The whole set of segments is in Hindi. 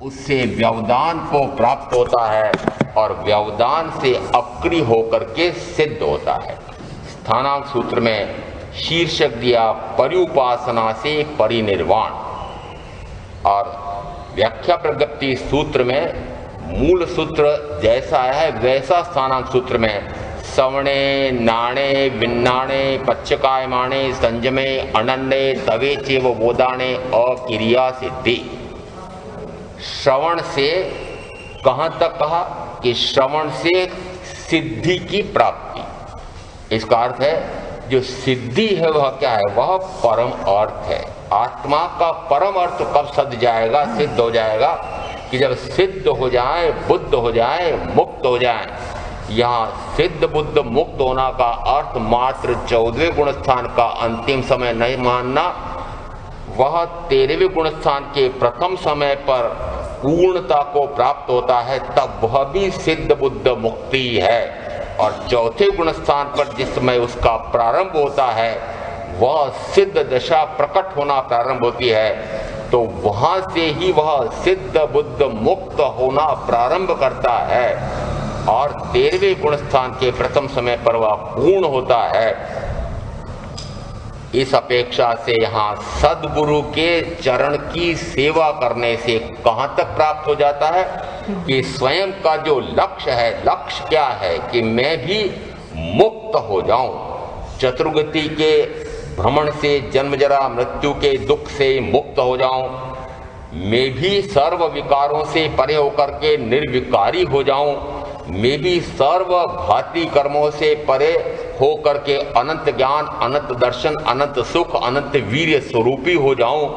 उससे व्यवधान को प्राप्त होता है और व्यवधान से अक्रिय होकर के सिद्ध होता है। स्थानांक सूत्र में शीर्षक दिया पर्युपासना से परिनिर्वाण, और व्याख्या प्रज्ञप्ति सूत्र में मूल सूत्र जैसा है वैसा स्थानांक सूत्र में सवणे नाणे विन्नाणे पच्चकायमाणे संजमे अनन्ये तवे चेव बोधाणे अकिरिया सिद्धि। श्रवण से कहाँ तक कहा कि श्रवण से सिद्धि की प्राप्ति। इसका अर्थ है जो सिद्धि है वह क्या है, वह परम अर्थ है। आत्मा का परम अर्थ कब सद जाएगा, सिद्ध हो जाएगा कि जब सिद्ध हो जाए, बुद्ध हो जाए, मुक्त हो जाए। यहाँ सिद्ध बुद्ध मुक्त होना का अर्थ मात्र 14वें गुण स्थान का अंतिम समय नहीं मानना, वह 13वें गुण स्थान के प्रथम समय पर पूर्णता को प्राप्त होता है, तब वह भी सिद्ध बुद्ध मुक्ति है। और चौथे गुण स्थान पर जिस समय उसका प्रारंभ होता है वह सिद्ध दशा प्रकट होना प्रारंभ होती है, तो वहां से ही वह सिद्ध बुद्ध मुक्त होना प्रारंभ करता है। और 13वें गुण स्थान के प्रथम समय पर वह पूर्ण होता है। इस अपेक्षा से यहाँ सदगुरु के चरण की सेवा करने से कहाँ तक प्राप्त हो जाता है कि स्वयं का जो लक्ष्य है, लक्ष्य क्या है कि मैं भी मुक्त हो जाऊं, चतुर्गति के भ्रमण से, जन्म जरा मृत्यु के दुख से मुक्त हो जाऊं, मैं भी सर्व विकारों से परे होकर के निर्विकारी हो जाऊं, मैं भी सर्व घाती कर्मों से परे होकर के अनंत ज्ञान, अनंत दर्शन, अनंत सुख, अनंत वीर्य स्वरूपी हो जाऊं,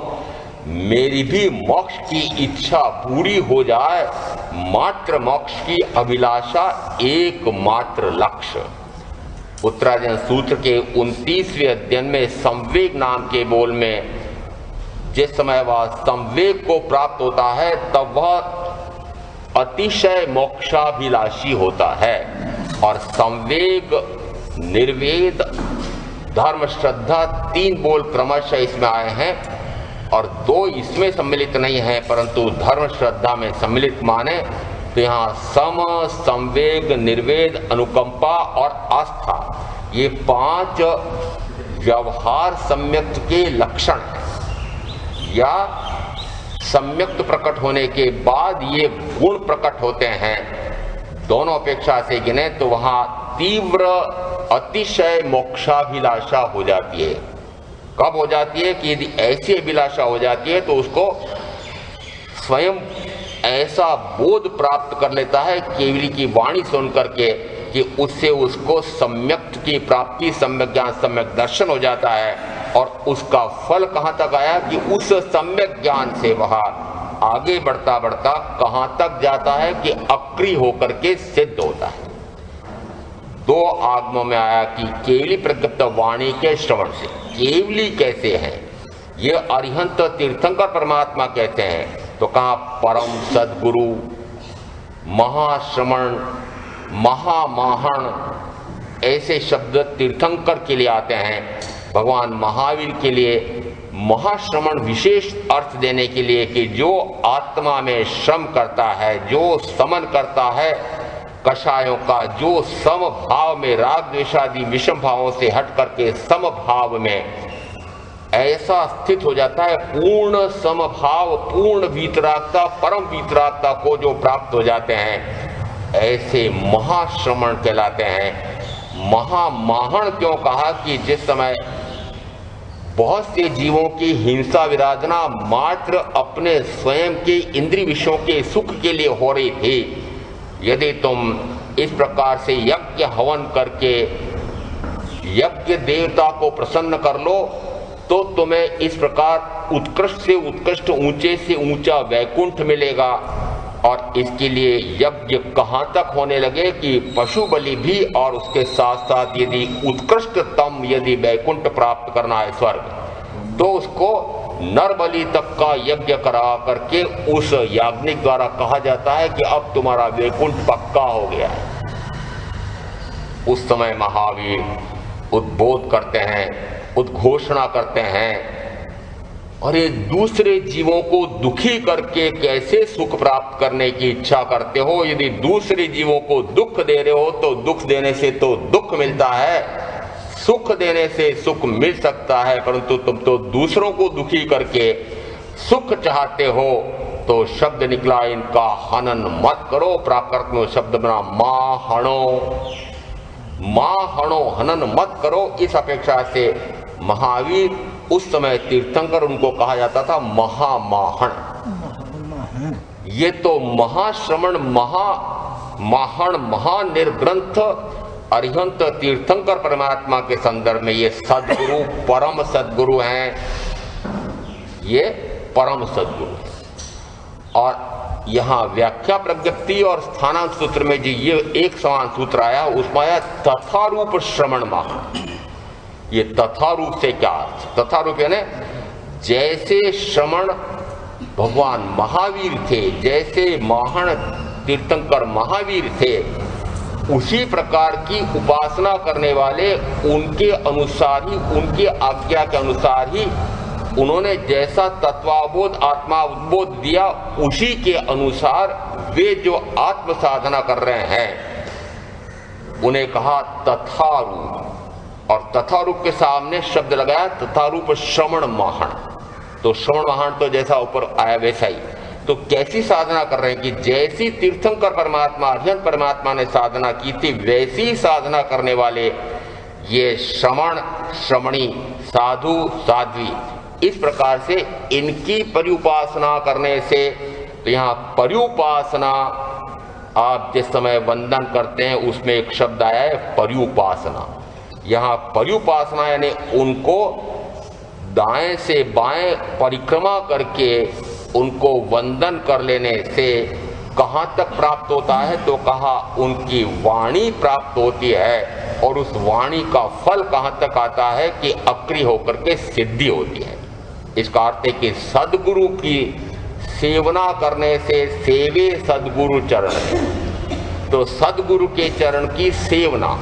मेरी भी मोक्ष की इच्छा पूरी हो जाए। मात्र मोक्ष की अभिलाषा एकमात्र लक्ष्य। उत्तरायण सूत्र के 29वें अध्ययन में संवेग नाम के बोल में जिस समय वह संवेग को प्राप्त होता है तब वह अतिशय मोक्षाभिलाषी होता है। और संवेग, निर्वेद, धर्म, श्रद्धा 3 बोल क्रमशः इसमें आए हैं और 2 इसमें सम्मिलित नहीं है, परंतु धर्म श्रद्धा में सम्मिलित माने तो यहाँ सम, संवेग, निर्वेद, अनुकंपा और आस्था, ये 5 व्यवहार सम्यक्त के लक्षण हैं, या सम्यक्त प्रकट होने के बाद ये गुण प्रकट होते हैं। दोनों अपेक्षा से गिने तो वहां तीव्र अतिशय मोक्षाभिलाषा हो जाती है। कब हो जाती है कि यदि ऐसी अभिलाषा हो जाती है तो उसको स्वयं ऐसा बोध प्राप्त कर लेता है केवली की वाणी सुन करके कि उससे उसको सम्यक्त की प्राप्ति, सम्यक ज्ञान, सम्यक दर्शन हो जाता है। और उसका फल कहाँ तक आया कि उस सम्यक ज्ञान से वह आगे बढ़ता बढ़ता कहाँ तक जाता है कि अक्रिय होकर के सिद्ध होता है। 2 आगमों में आया कि केवली प्रज्ञप्त वाणी के श्रवण से। केवली कैसे हैं ये अरिहंत तीर्थंकर परमात्मा कहते हैं, तो कहा परम सदगुरु, महाश्रवण, महामाहण, ऐसे शब्द तीर्थंकर के लिए आते हैं। भगवान महावीर के लिए महाश्रवण विशेष अर्थ देने के लिए कि जो आत्मा में श्रम करता है, जो समन करता है कषायों का, जो समभाव में राग द्वेषादि विषम भावों से हट करके समभाव में ऐसा स्थित हो जाता है, पूर्ण समभाव, पूर्ण वीतरागता, परम वीतरागता को जो प्राप्त हो जाते हैं, ऐसे महाश्रवण कहलाते हैं। महामाहण क्यों कहा कि जिस समय बहुत से जीवों की हिंसा विराधना मात्र अपने स्वयं के इंद्रिय विषयों के सुख के लिए हो रही थी, यदि तुम इस प्रकार से यज्ञ हवन करके यज्ञ देवता को प्रसन्न कर लो तो तुम्हें इस प्रकार उत्कृष्ट से उत्कृष्ट, ऊंचे से ऊंचा वैकुंठ मिलेगा। और इसके लिए यज्ञ कहाँ तक होने लगे कि पशु बलि भी, और उसके साथ साथ यदि उत्कृष्टतम यदि वैकुंठ प्राप्त करना है स्वर्ग, तो उसको नर बलि तक का यज्ञ करा करके उस याज्ञनिक द्वारा कहा जाता है कि अब तुम्हारा वैकुंठ पक्का हो गया है। उस समय महावीर उद्बोध करते हैं, उद्घोषणा करते हैं और ये दूसरे जीवों को दुखी करके कैसे सुख प्राप्त करने की इच्छा करते हो? यदि दूसरे जीवों को दुख दे रहे हो तो दुख देने से तो दुख मिलता है, सुख देने से सुख मिल सकता है, परंतु तुम तो दूसरों को दुखी करके सुख चाहते हो। तो शब्द निकला इनका हनन मत करो। प्राकृत में शब्द बना माहणो, माहणो, हनन मत करो। इस अपेक्षा से महावीर उस समय तीर्थंकर, उनको कहा जाता था महामाहण। ये तो महाश्रमण, महामाहण, महानिर्ग्रंथ अरिहंत तीर्थंकर परमात्मा के संदर्भ में ये सदगुरु, परम सदगुरु हैं। ये परम सदगुरु। और यहाँ व्याख्या प्रज्ञप्ति और स्थानांत सूत्र में जो ये एक समान सूत्र आया, उसमें आया तथा रूप श्रवण महान। ये तथा रूप से क्या अर्थ? तथा रूप यानी जैसे श्रवण भगवान महावीर थे, जैसे महान तीर्थंकर महावीर थे, उसी प्रकार की उपासना करने वाले उनके अनुसार ही, उनके आज्ञा के अनुसार ही उन्होंने जैसा तत्वाबोध आत्माबोध दिया, उसी के अनुसार वे जो आत्म साधना कर रहे हैं उन्हें कहा तथा रूप। और तथा रूप के सामने शब्द लगाया तथा रूप श्रवण महान। तो श्रवण महान तो जैसा ऊपर आया वैसा ही। तो कैसी साधना कर रहे हैं कि जैसी तीर्थंकर परमात्मा, अरिहंत परमात्मा ने साधना की थी, वैसी साधना करने वाले ये श्रवण, श्रवणी, साधु, साध्वी, इस प्रकार से इनकी पर्युपासना करने से, तो यहाँ पर्युपासना आप जिस समय वंदन करते हैं उसमें एक शब्द आया है पर्युपासना। यहाँ पर्युपासना यानी उनको दाएं से बाएं परिक्रमा करके उनको वंदन कर लेने से कहाँ तक प्राप्त होता है? तो कहा उनकी वाणी प्राप्त होती है। और उस वाणी का फल कहाँ तक आता है? कि अक्रिय होकर के सिद्धि होती है। इसका अर्थ है कि सदगुरु की सेवना करने से सेवे सदगुरु चरण। तो सदगुरु के चरण की सेवना,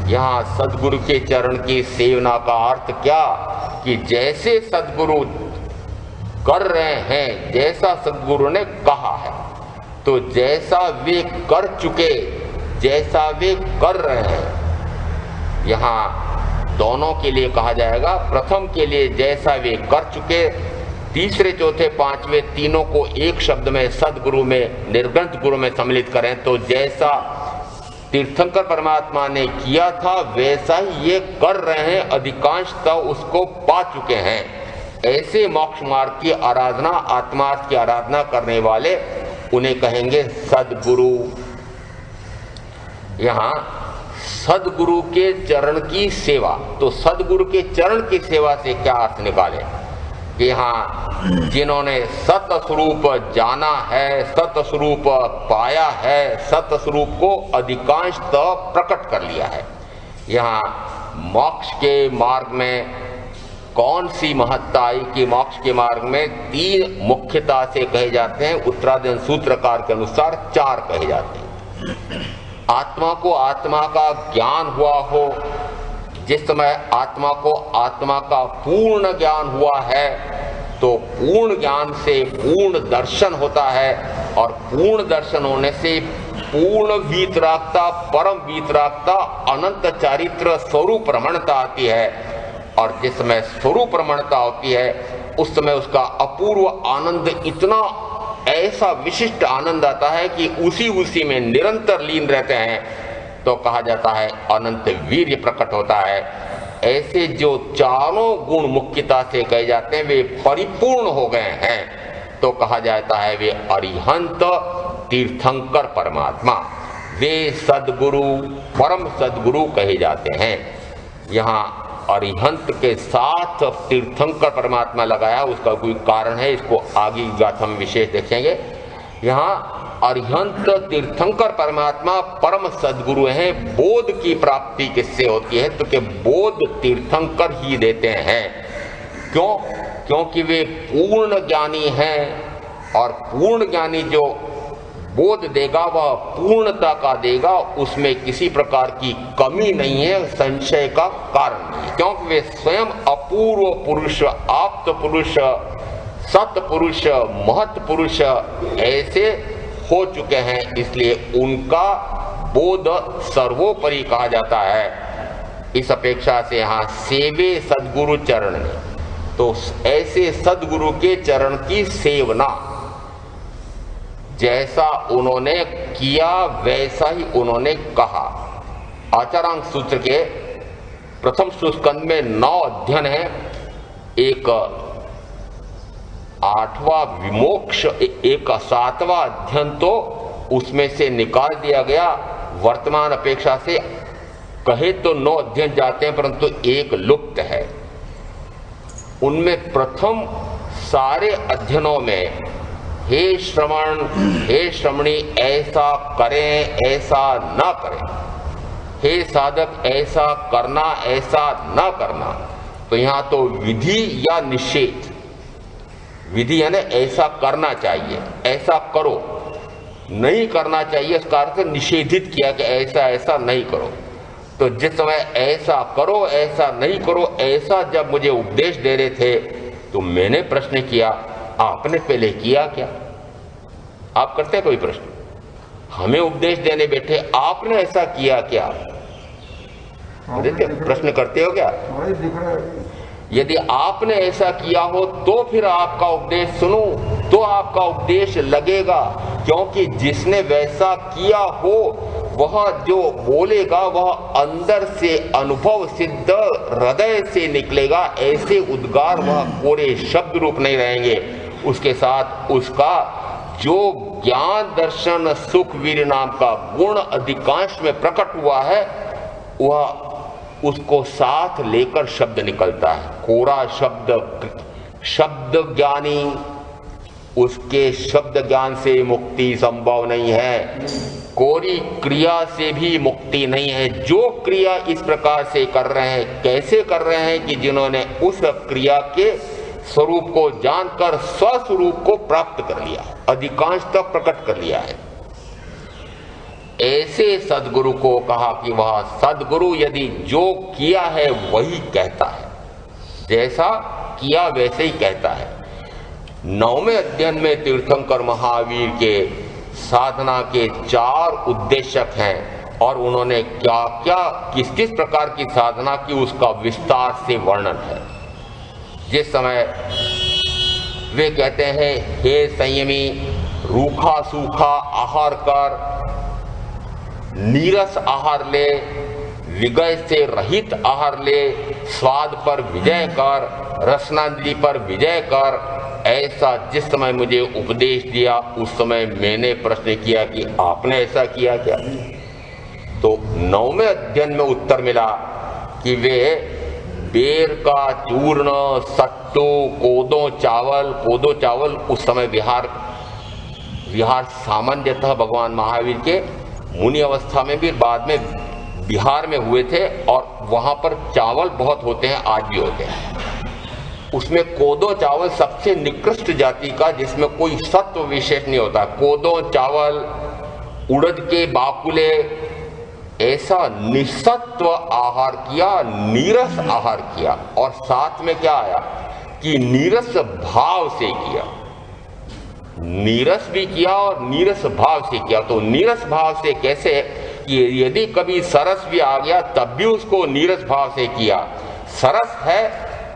यहाँ सदगुरु के चरण की सेवना का अर्थ क्या? कि जैसे सदगुरु कर रहे हैं, जैसा सदगुरु ने कहा है, तो जैसा वे कर चुके, जैसा वे कर रहे हैं, यहाँ दोनों के लिए कहा जाएगा। प्रथम के लिए जैसा वे कर चुके, तीसरे, चौथे, पांचवें तीनों को एक शब्द में सदगुरु में, निर्ग्रंथ गुरु में सम्मिलित करें तो जैसा तीर्थंकर परमात्मा ने किया था वैसा ही ये कर रहे हैं, अधिकांशतः उसको पा चुके हैं। ऐसे मोक्ष मार्ग की आराधना, आत्मार्थ की आराधना करने वाले उन्हें कहेंगे सदगुरु। यहाँ सदगुरु के चरण की सेवा, तो सदगुरु के चरण की सेवा से क्या अर्थ निकाले? कि यहाँ जिन्होंने सतस्वरूप जाना है, सतस्वरूप पाया है, सतस्वरूप को अधिकांशतः प्रकट कर लिया है। यहाँ मोक्ष के मार्ग में कौन सी महत्ता आई? कि मोक्ष के मार्ग में तीन मुख्यता से कहे जाते हैं, उत्तराधीन सूत्रकार के अनुसार चार कहे जाते हैं। आत्मा को आत्मा का ज्ञान हुआ हो, जिस समय आत्मा को आत्मा का पूर्ण ज्ञान हुआ है तो पूर्ण ज्ञान से पूर्ण दर्शन होता है, और पूर्ण दर्शन होने से पूर्ण वीतरागता, परम वीतरागता, अनंत चारित्र स्वरूप रमणता आती है। और जिस समय स्वरूप रमणता होती है उस समय उसका अपूर्व आनंद, इतना ऐसा विशिष्ट आनंद आता है कि उसी में निरंतर लीन रहते हैं, तो कहा जाता है अनंत वीर्य प्रकट होता है। ऐसे जो चारों गुण मुख्यता से कहे जाते हैं वे परिपूर्ण हो गए हैं, तो कहा जाता है वे अरिहंत तीर्थंकर परमात्मा, वे सदगुरु, परम सदगुरु कहे जाते हैं। यहाँ अरिहंत के साथ तीर्थंकर परमात्मा लगाया, उसका कोई कारण है, इसको आगे गाथा में विशेष देखेंगे। यहाँ अरिहंत तीर्थंकर परमात्मा परम सदगुरु हैं। बोध की प्राप्ति किससे होती है? तो कि बोध तीर्थंकर ही देते हैं। क्यों? क्योंकि वे पूर्ण ज्ञानी हैं, और पूर्ण ज्ञानी जो बोध देगा वह पूर्णता का देगा, उसमें किसी प्रकार की कमी नहीं है, संशय का कारण नहीं, क्योंकि वे स्वयं अपूर्व पुरुष, आप्त पुरुष, सत्पुरुष महत्पुरुष ऐसे हो चुके हैं, इसलिए उनका बोध सर्वोपरि कहा जाता है। इस अपेक्षा से यहाँ सेवे सद्गुरु चरण ने, तो ऐसे सद्गुरु के चरण की सेवना, जैसा उन्होंने किया वैसा ही उन्होंने कहा। आचारांग सूत्र के प्रथम स्कंद में 9 अध्ययन है। एक 8वां विमोक्ष, एक 7वां अध्ययन तो उसमें से निकाल दिया गया। वर्तमान अपेक्षा से कहे तो 9 अध्ययन जाते हैं, परंतु एक लुप्त है। उनमें प्रथम सारे अध्ययनों में हे श्रवण हे श्रमणी ऐसा करें ऐसा न करें, हे साधक ऐसा करना ऐसा न करना, तो यहाँ तो विधि या निषेध, विधि है ना, ऐसा करना चाहिए ऐसा करो, नहीं करना चाहिए इसका अर्थ निषेधित किया कि ऐसा ऐसा नहीं करो। तो जिस समय ऐसा करो ऐसा नहीं करो ऐसा जब मुझे उपदेश दे रहे थे, तो मैंने प्रश्न किया आपने पहले किया क्या? आप करते हैं कोई प्रश्न? हमें उपदेश देने बैठे आपने ऐसा किया क्या? प्रश्न करते हो क्या? यदि आपने ऐसा किया हो तो फिर आपका उपदेश सुनो, तो आपका उपदेश लगेगा, क्योंकि जिसने वैसा किया हो वह जो बोलेगा वह अंदर से अनुभव सिद्ध हृदय से निकलेगा। ऐसे उद्गार वह कोरे शब्द रूप नहीं रहेंगे। उसके साथ उसका जो ज्ञान दर्शन सुख वीर नाम का गुण अधिकांश में प्रकट हुआ है, वह उसको साथ लेकर शब्द निकलता है। कोरा शब्द ज्ञानी, उसके शब्द ज्ञान से मुक्ति संभव नहीं है, कोरी क्रिया से भी मुक्ति नहीं है। जो क्रिया इस प्रकार से कर रहे हैं, कैसे कर रहे हैं कि जिन्होंने उस क्रिया के स्वरूप को जानकर स्वस्वरूप को प्राप्त कर लिया, अधिकांश तक प्रकट कर लिया है। ऐसे सद्गुरु को कहा कि वह सद्गुरु यदि जो किया है वही कहता है, जैसा किया वैसे ही कहता है। 9वें अध्ययन में तीर्थंकर महावीर के साधना के 4 उद्देश्यक हैं और उन्होंने क्या क्या किस किस प्रकार की साधना की उसका विस्तार से वर्णन है। जिस समय वे कहते हैं हे संयमी रूखा सूखा आहार कर, नीरस आहार ले, विगय से रहित आहार ले, स्वाद पर विजय कर, रसनांजलि पर विजय कर, ऐसा जिस समय मुझे उपदेश दिया उस समय मैंने प्रश्न किया कि आपने ऐसा किया क्या? तो 9वें अध्ययन में उत्तर मिला कि वे बेर का चूर्ण, सट्टू, कोदो चावल उस समय विहार सामान्यतः भगवान महावीर के मुनि अवस्था में भी बाद में बिहार में हुए थे और वहां पर चावल बहुत होते हैं, आज भी होते हैं। उसमें कोदो चावल सबसे निकृष्ट जाति का, जिसमें कोई सत्व विशेष नहीं होता। कोदो चावल, उड़द के बाकुले, ऐसा निसत्व आहार किया, नीरस आहार किया। और साथ में क्या आया कि नीरस भाव से किया, नीरस भी किया और नीरस भाव से किया। तो नीरस भाव से कैसे कि यदि कभी सरस भी आ गया तब भी उसको नीरस भाव से किया। सरस है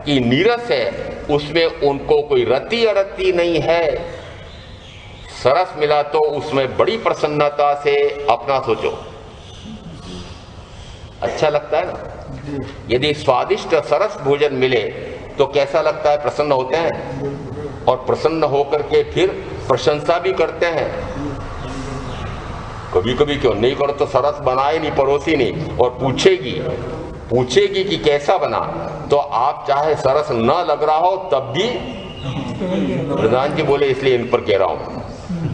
कि नीरस है, उसमें उनको कोई रति अरति नहीं है। सरस मिला तो उसमें बड़ी प्रसन्नता से अपना सोचो, अच्छा लगता है ना। यदि स्वादिष्ट सरस भोजन मिले तो कैसा लगता है? प्रसन्न होते हैं और प्रसन्न होकर के फिर प्रशंसा भी करते हैं। कभी कभी क्यों नहीं करो तो सरस बनाए नहीं, परोसी नहीं, और पूछेगी कि कैसा बना, तो आप चाहे सरस न लग रहा हो तब भी प्रधान जी बोले इसलिए इन पर कह रहा हूं,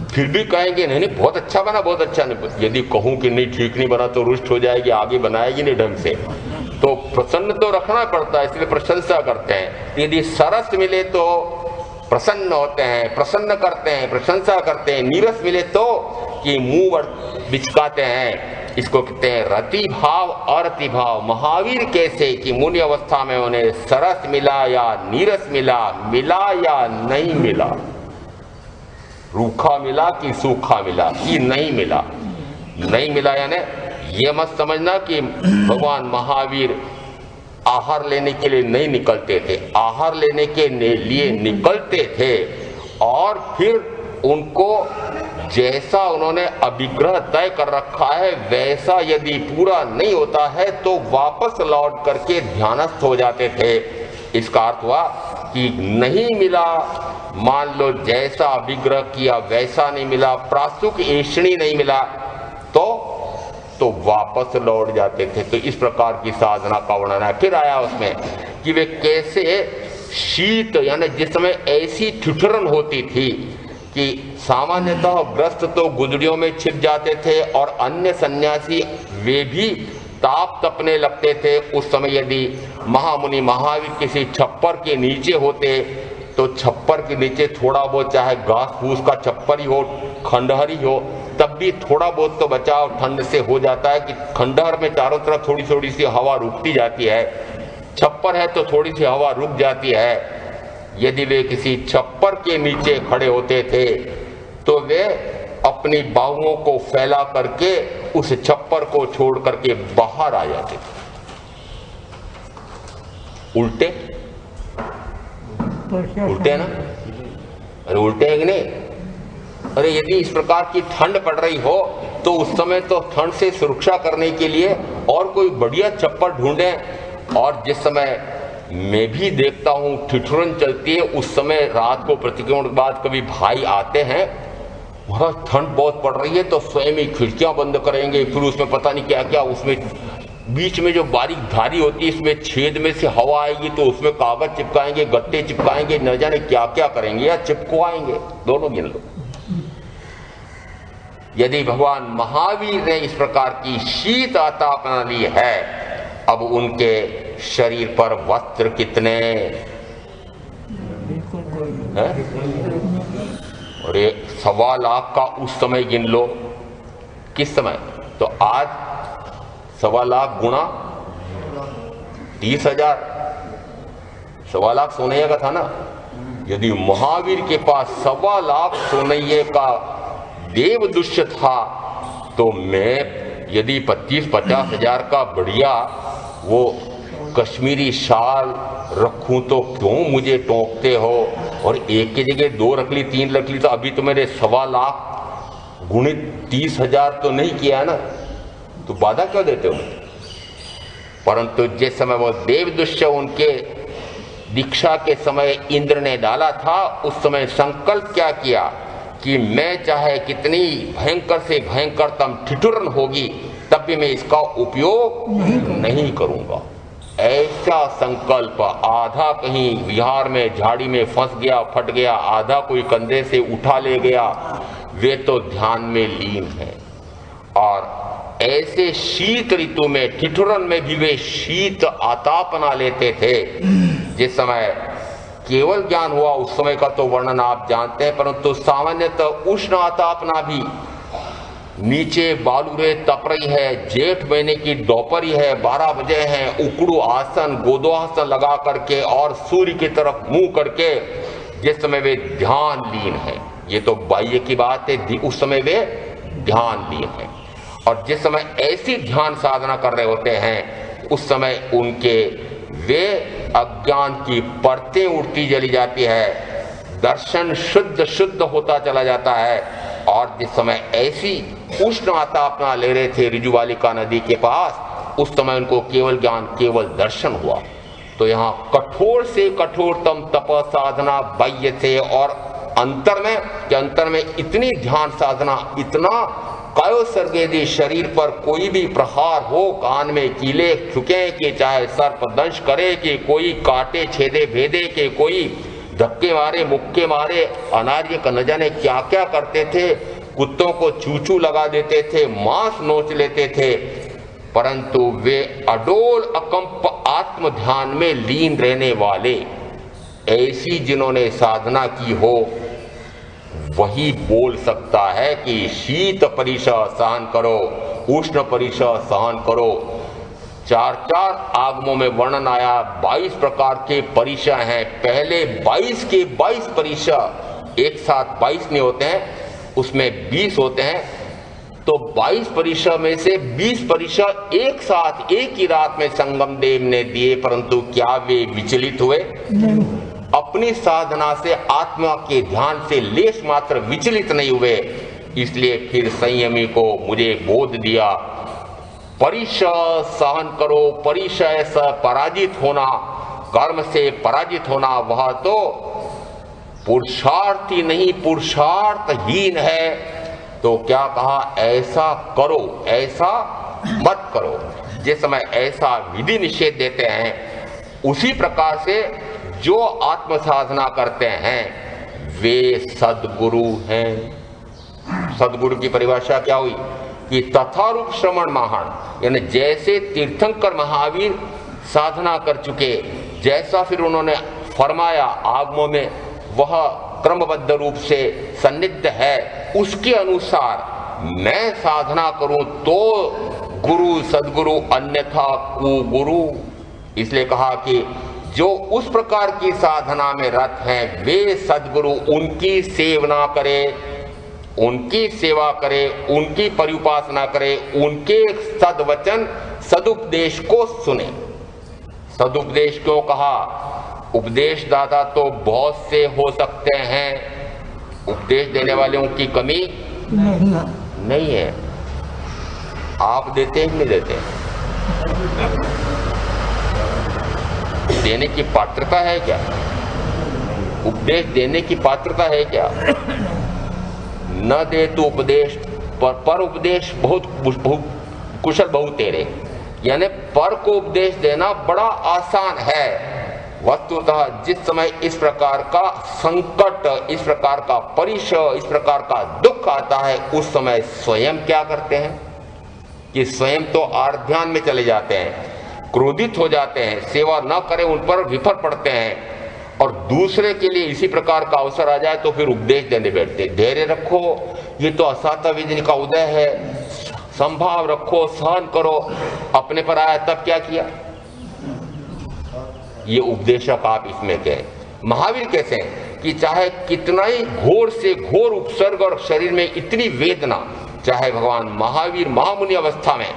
फिर भी कहेंगे नहीं बहुत अच्छा बना, बहुत अच्छा नहीं। यदि कहूं कि नहीं ठीक नहीं बना तो रुष्ट हो जाएगी, आगे बनाएगी नहीं ढंग से। तो प्रसन्न तो रखना पड़ता है, इसलिए प्रशंसा करते हैं। यदि सरस मिले तो प्रसन्न होते हैं, प्रसन्न करते हैं, प्रशंसा करते हैं। नीरस मिले तो कि मुंह बिचकाते हैं इसको कहते हैं रति भाव और रति भाव। महावीर कैसे कि मुनि अवस्था में उन्हें सरस मिला या नीरस मिला, मिला या नहीं मिला, रूखा मिला कि सूखा मिला कि नहीं मिला। नहीं मिला यानी ये मत समझना कि भगवान महावीर आहार लेने के लिए नहीं निकलते थे, आहार लेने के लिए निकलते थे और फिर उनको जैसा उन्होंने अभिग्रह तय कर रखा है वैसा यदि पूरा नहीं होता है तो वापस लौट करके ध्यानस्थ हो जाते थे। इसका अर्थ हुआ कि नहीं मिला, मान लो जैसा अभिग्रह किया वैसा नहीं मिला, प्रासुक ऐषणी नहीं मिला तो वापस लौट जाते थे। तो इस प्रकार की साधना का वर्णन है। फिर आया उसमें कि वे कैसे शीत यानी जिस समय ऐसी ठिठुरन होती थी कि सामान्यतः ग्रस्त तो गुदड़ियों में छिप जाते थे और अन्य सन्यासी वे भी ताप तपने लगते थे। उस समय यदि महामुनि महावीर किसी छप्पर के नीचे होते तो छप्पर के नीचे थोड़ा बहुत चाहे घास फूस का छप्पर ही हो, खंडहर ही हो, तब भी थोड़ा बहुत तो बचाव ठंड से हो जाता है कि खंडहर में चारों तरफ थोड़ी थोड़ी सी हवा रुकती जाती है, छप्पर है तो थोड़ी सी हवा रुक जाती है। यदि वे किसी छप्पर के नीचे खड़े होते थे तो वे अपनी बाहुओं को फैला करके उस छप्पर को छोड़ करके बाहर आ जाते थे। उल्टे उल्टे ना, अरे उल्टे हैं कि नहीं? अरे यदि इस प्रकार की ठंड पड़ रही हो तो उस समय तो ठंड से सुरक्षा करने के लिए और कोई बढ़िया छप्पर ढूंढें। और जिस समय मैं भी देखता हूँ ठिठुरन चलती है उस समय रात को प्रतिक्रमण के बाद कभी भाई आते हैं, महाराज ठंड बहुत पड़ रही है तो स्वयं ही खिड़कियां बंद करेंगे, फिर उसमें पता नहीं क्या क्या, उसमें बीच में जो बारीक धारी होती है इसमें छेद में से हवा आएगी तो उसमें कागज चिपकाएंगे, गत्ते चिपकाएंगे, न जाने क्या क्या करेंगे या चिपकवाएंगे। दोनों गिन लो। यदि भगवान महावीर ने इस प्रकार की शीत अपना ली है, अब उनके शरीर पर वस्त्र कितने हैं? अरे 1.25 लाख का उस समय गिन लो। किस समय? तो आज 1.25 लाख गुणा 30,000, 1.25 लाख सोनैया का था ना। यदि महावीर के पास 1.25 लाख सोनैये का देवदुष्य था तो मैं यदि 25-50 हजार का बढ़िया वो कश्मीरी शाल रखूं तो क्यों मुझे टोकते हो? और एक की जगह 2 रख ली, 3 रख ली, तो अभी तो मेरे 1.25 लाख गुणित 30,000 तो नहीं किया ना, तो बाधा क्यों देते हो? परंतु जिस समय वो देवदुष्य उनके दीक्षा के समय इंद्र ने डाला था, उस समय संकल्प क्या किया कि मैं चाहे कितनी भयंकर से भयंकरतम ठिठुरन होगी तब भी मैं इसका उपयोग नहीं करूंगा। ऐसा संकल्प, आधा कहीं विहार में झाड़ी में फंस गया, फट गया, आधा कोई कंधे से उठा ले गया, वे तो ध्यान में लीन है। और ऐसे शीत ऋतु में ठिठुरन में भी वे शीत आतापना लेते थे। जिस समय केवल ज्ञान हुआ उस समय का तो वर्णन आप जानते हैं, परंतु सामान्यतः उष्ण आतापना भी, नीचे बालूरे तप रही है, जेठ महीने की दोपहरी है, 12 बजे हैं, उकड़ू आसन गोदोआसन लगा करके और सूर्य की तरफ मुंह करके जिस समय वे ध्यान लीन है, ये तो बाह्य की बात है, उस समय वे ध्यान लीन है। और जिस समय ऐसी ध्यान साधना कर रहे होते हैं उस समय उनके वे अज्ञान की परतें उड़ती चली जाती है, दर्शन शुद्ध शुद्ध होता चला जाता है। और जिस समय ऐसी उष्ण आतापना ले रहे थे ऋजुवालिका नदी के पास, उस समय उनको केवल ज्ञान केवल दर्शन हुआ। तो यहाँ कठोर से कठोरतम तप साधना बाह्य से और अंतर में, कि अंतर में इतनी ध्यान साधना, इतना कायो सर्गेदी शरीर पर कोई भी प्रहार हो, कान में कीले ठुके कि चाहे सर्प दंश करे, कि कोई काटे छेदे भेदे, कि कोई धक्के मारे मुक्के मारे, अनार्य का न जाने क्या क्या करते थे, कुत्तों को चूचू लगा देते थे, मांस नोच लेते थे, परंतु वे अडोल अकंप आत्म ध्यान में लीन रहने वाले, ऐसी जिन्होंने साधना की हो वही बोल सकता है कि शीत परिश सहन करो, उष्ण परिसर सहन करो। 4 आगमों में वर्णन आया, 22 प्रकार के परिसर हैं। पहले 22 के 22 परिसर एक साथ 22 नहीं होते हैं, उसमें 20 होते हैं। तो 22 परिसर में से 20 परिसर एक साथ एक ही रात में संगम देव ने दिए, परंतु क्या वे विचलित हुए? नहीं। अपनी साधना से, आत्मा के ध्यान से लेश मात्र विचलित नहीं हुए। इसलिए फिर संयमी को मुझे बोध दिया, परिसर सहन करो। परिसर से पराजित होना, कर्म से पराजित होना, वह तो पुरुषार्थी नहीं पुरुषार्थहीन है। तो क्या कहा? ऐसा करो, ऐसा मत करो। जिस समय ऐसा विधि निषेध देते हैं, उसी प्रकार से जो आत्म साधना करते हैं वे सद्गुरु हैं। सद्गुरु की परिभाषा क्या हुई कि तथारूप श्रवण महान, यानी जैसे तीर्थंकर महावीर साधना कर चुके, जैसा फिर उन्होंने फरमाया आगमों में वह क्रमबद्ध रूप से सन्निध है, उसके अनुसार मैं साधना करूं तो गुरु सद्गुरु, अन्यथा कुगुरु। इसलिए कहा कि जो उस प्रकार की साधना में रत हैं वे सद्गुरु, उनकी सेवना करे, उनकी सेवा करे, उनकी परिउपासना करे, उनके सद्वचन सदुपदेश को सुने। सदुपदेश क्यों कहा? उपदेश दाता तो बहुत से हो सकते हैं, उपदेश देने वालों की कमी नहीं है। आप देते हैं नहीं देते? देने की पात्रता है क्या? उपदेश देने की पात्रता है क्या? न दे तो उपदेश पर उपदेश बहुत कुशल बहुत तेरे, यानी पर को उपदेश देना बड़ा आसान है। वस्तुतः जिस समय इस प्रकार का संकट, इस प्रकार का परिसर, इस प्रकार का दुख आता है, उस समय स्वयं क्या करते हैं कि स्वयं तो आर्ध्यान में चले जाते हैं, क्रोधित हो जाते हैं, सेवा न करें उन पर विफल पड़ते हैं, और दूसरे के लिए इसी प्रकार का अवसर आ जाए तो फिर उपदेश देने बैठते। धैर्य रखो, ये तो असाता विजन का उदय है, संभाव रखो, सहन करो। अपने पर आया तब क्या किया? ये उपदेशक आप इसमें कहें। महावीर कैसे हैं कि चाहे कितना ही घोर से घोर उपसर्ग और शरीर में इतनी वेदना, चाहे भगवान महावीर महामुनि अवस्था में,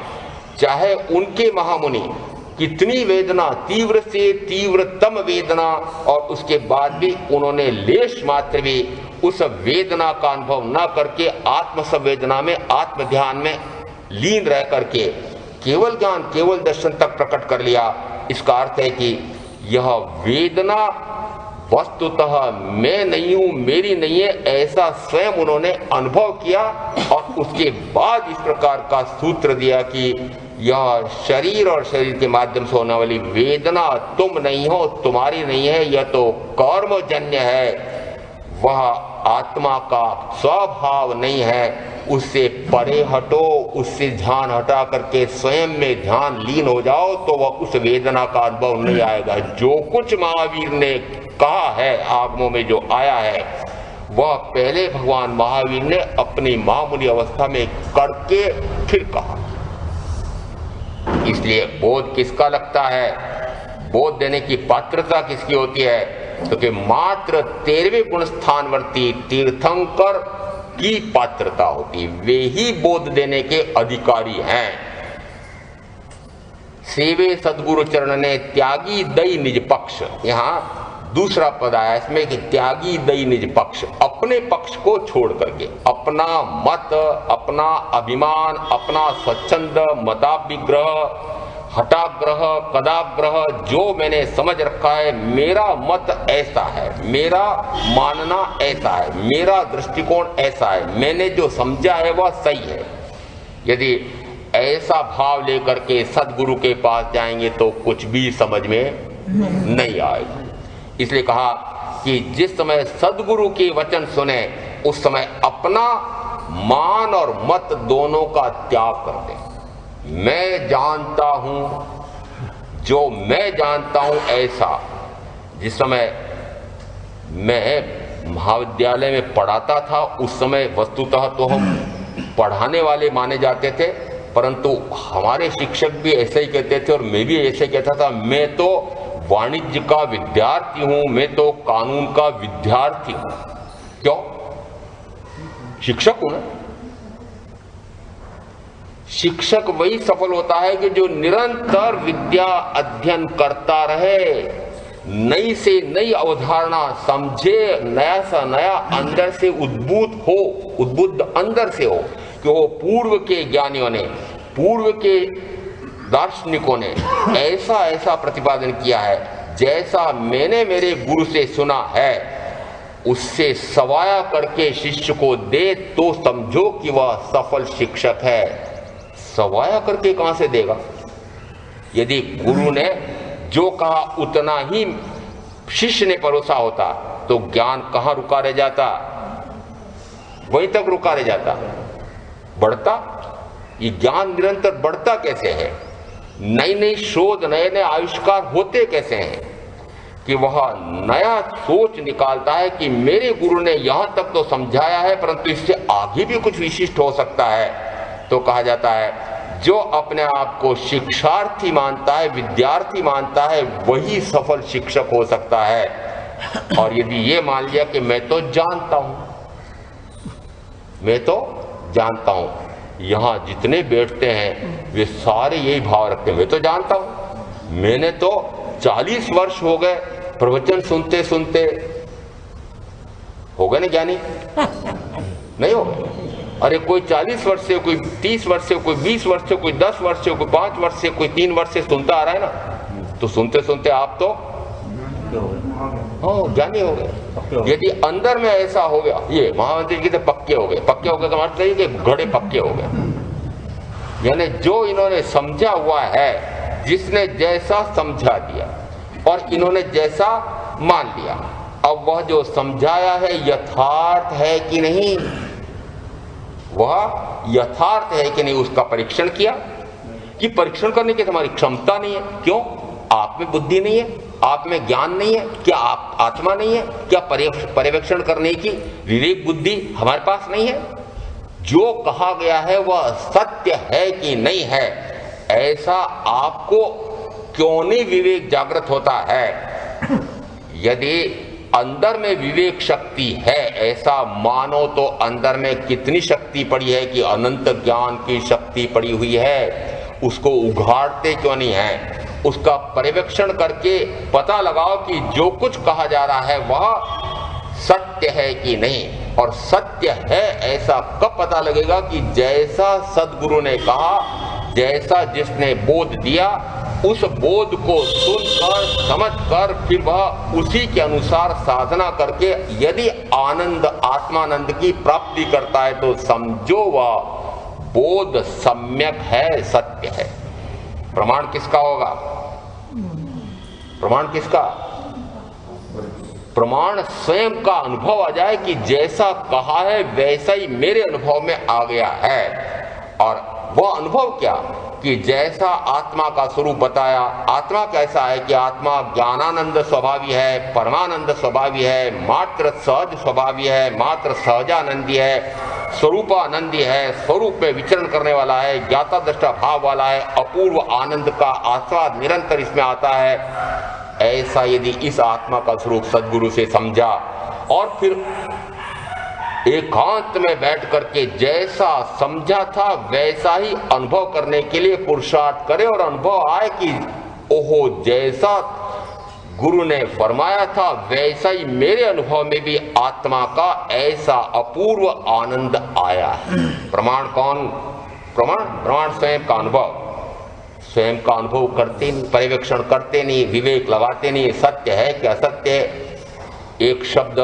चाहे उनके महामुनि कितनी वेदना, तीव्र से तीव्रतम वेदना, और उसके बाद भी उन्होंने लेश मात्र भी उस वेदना का अनुभव न करके आत्म संवेदना में, आत्म ध्यान में लीन रह करके केवल ज्ञान, केवल दर्शन तक प्रकट कर लिया। इसका अर्थ है कि यह वेदना वस्तुतः मैं नहीं हूं, मेरी नहीं है, ऐसा स्वयं उन्होंने अनुभव किया, और उसके बाद इस प्रकार का सूत्र दिया कि यह शरीर और शरीर के माध्यम से होने वाली वेदना तुम नहीं हो, तुम्हारी नहीं है, यह तो कर्मजन्य है, वह आत्मा का स्वभाव नहीं है। उससे परे हटो, उससे ध्यान हटा करके स्वयं में ध्यान लीन हो जाओ तो वह उस वेदना का अनुभव नहीं आएगा। जो कुछ महावीर ने कहा है, आगमों में जो आया है, वह पहले भगवान महावीर ने अपनी महामुनि अवस्था में करके फिर कहा। इसलिए बोध किसका लगता है? बोध देने की पात्रता किसकी होती है? क्योंकि मात्र 13वें गुण स्थानवर्ती तीर्थंकर की पात्रता होती, वे ही बोध देने के अधिकारी हैं। सेवे सद्गुरु चरण ने त्यागी दई निज पक्ष, यहाँ दूसरा पद आया इसमें कि त्यागी दई निज पक्ष, अपने पक्ष को छोड़ करके, अपना मत, अपना अभिमान, अपना स्वच्छंद मताभिग्रह, हटाग्रह, कदाग्रह, जो मैंने समझ रखा है, मेरा मत ऐसा है, मेरा मानना ऐसा है, मेरा दृष्टिकोण ऐसा है, मैंने जो समझा है वह सही है, यदि ऐसा भाव लेकर के सद्गुरु के पास जाएंगे तो कुछ भी समझ में नहीं आएगा। इसलिए कहा कि जिस समय सद्गुरु के वचन सुने उस समय अपना मान और मत दोनों का त्याग कर दें। मैं जानता हूं, जो मैं जानता हूं ऐसा। जिस समय मैं महाविद्यालय में पढ़ाता था उस समय वस्तुतः तो हम पढ़ाने वाले माने जाते थे, परंतु हमारे शिक्षक भी ऐसे ही कहते थे और मैं भी ऐसे कहता था, मैं तो वाणिज्य का विद्यार्थी हूं, मैं तो कानून का विद्यार्थी हूं। क्यों? शिक्षक हूं ना। शिक्षक वही सफल होता है कि जो निरंतर विद्या अध्ययन करता रहे, नई से नई अवधारणा समझे, नया सा नया अंदर से उद्बुद्ध अंदर से हो, कि वो पूर्व के ज्ञानियों ने, पूर्व के दार्शनिकों ने ऐसा ऐसा प्रतिपादन किया है, जैसा मैंने मेरे गुरु से सुना है उससे सवाया करके शिष्य को दे तो समझो कि वह सफल शिक्षक है। सवाया करके कहां से देगा? यदि गुरु ने जो कहा उतना ही शिष्य ने परोसा होता तो ज्ञान कहां रुका रह जाता? वहीं तक रुका रह जाता। बढ़ता, ये ज्ञान निरंतर बढ़ता कैसे है? नई नई शोध, नए नए आविष्कार होते कैसे हैं कि वह नया सोच निकालता है कि मेरे गुरु ने यहां तक तो समझाया है, परंतु इससे आगे भी कुछ विशिष्ट हो सकता है। तो कहा जाता है जो अपने आप को शिक्षार्थी मानता है, विद्यार्थी मानता है, वही सफल शिक्षक हो सकता है। और यदि ये मान लिया कि मैं तो जानता हूं, मैं तो जानता हूं, यहां जितने बैठते हैं वे सारे यही भाव रखते हैं, मैं तो जानता हूं। मैंने तो 40 वर्ष हो गए प्रवचन सुनते सुनते। हो गए ना ज्ञानी? नहीं हो गए? अरे कोई 40 वर्ष से, कोई 30 वर्ष से, कोई 20 वर्ष से, कोई 10 वर्ष से, कोई 5 वर्ष से, कोई 3 वर्ष से सुनता आ रहा है ना, तो सुनते सुनते आप तो ज्ञानी हो गए। यदि अंदर में ऐसा हो गया, ये महामंत्री जी पक्के हो गए। पक्के हो गए का मतलब ये कि घड़े पक्के हो गए, यानी जो इन्होंने समझा हुआ है, जिसने जैसा समझा दिया और इन्होंने जैसा मान लिया, अब वह जो समझाया है यथार्थ है कि नहीं, वह यथार्थ है कि नहीं, उसका परीक्षण किया। कि परीक्षण करने की हमारी क्षमता नहीं है। क्यों? आप में बुद्धि नहीं है, आप में ज्ञान नहीं है। क्या आप आत्मा नहीं है? क्या पर्यवेक्षण करने की विवेक बुद्धि हमारे पास नहीं है? जो कहा गया है वह सत्य है कि नहीं है, ऐसा आपको क्यों नहीं विवेक जागृत होता है? यदि अंदर में विवेक शक्ति है, ऐसा मानो तो अंदर में कितनी शक्ति पड़ी है कि अनंत ज्ञान की शक्ति पड़ी हुई है। उसको उघाड़ते क्यों नहीं है? उसका पर्यवेक्षण करके पता लगाओ कि जो कुछ कहा जा रहा है वह सत्य है कि नहीं। और सत्य है ऐसा कब पता लगेगा? कि जैसा सद्गुरु ने कहा, जैसा जिसने बोध दिया, उस बोध को सुनकर समझकर फिर वह उसी के अनुसार साधना करके यदि आनंद, आत्मानंद की प्राप्ति करता है तो समझो वह बोध सम्यक है, सत्य है। प्रमाण किसका होगा? प्रमाण किसका? प्रमाण स्वयं का अनुभव आ जाए कि जैसा कहा है वैसा ही मेरे अनुभव में आ गया है। और वह अनुभव क्या? कि जैसा आत्मा का स्वरूप बताया, आत्मा कैसा है कि आत्मा ज्ञानानंद स्वभावी है, परमानंद स्वभावी है, मात्र सहज स्वभावी है, मात्र सहजानंदी है, स्वरूपानंदी है, स्वरूप में विचरण करने वाला है, ज्ञाता दृष्टा भाव वाला है, अपूर्व आनंद का आस्वाद निरंतर इसमें आता है। ऐसा यदि इस आत्मा का स्वरूप सद्गुरु से समझा और फिर एकांत में बैठ करके जैसा समझा था वैसा ही अनुभव करने के लिए पुरुषार्थ करे और अनुभव आए कि ओहो, जैसा गुरु ने फरमाया था वैसा ही मेरे अनुभव में भी आत्मा का ऐसा अपूर्व आनंद आया है। प्रमाण कौन? प्रमाण स्वयं का अनुभव। स्वयं का अनुभव करते नहीं, पर्यवेक्षण करते नहीं, विवेक लगाते नहीं, सत्य है कि असत्य है। एक शब्द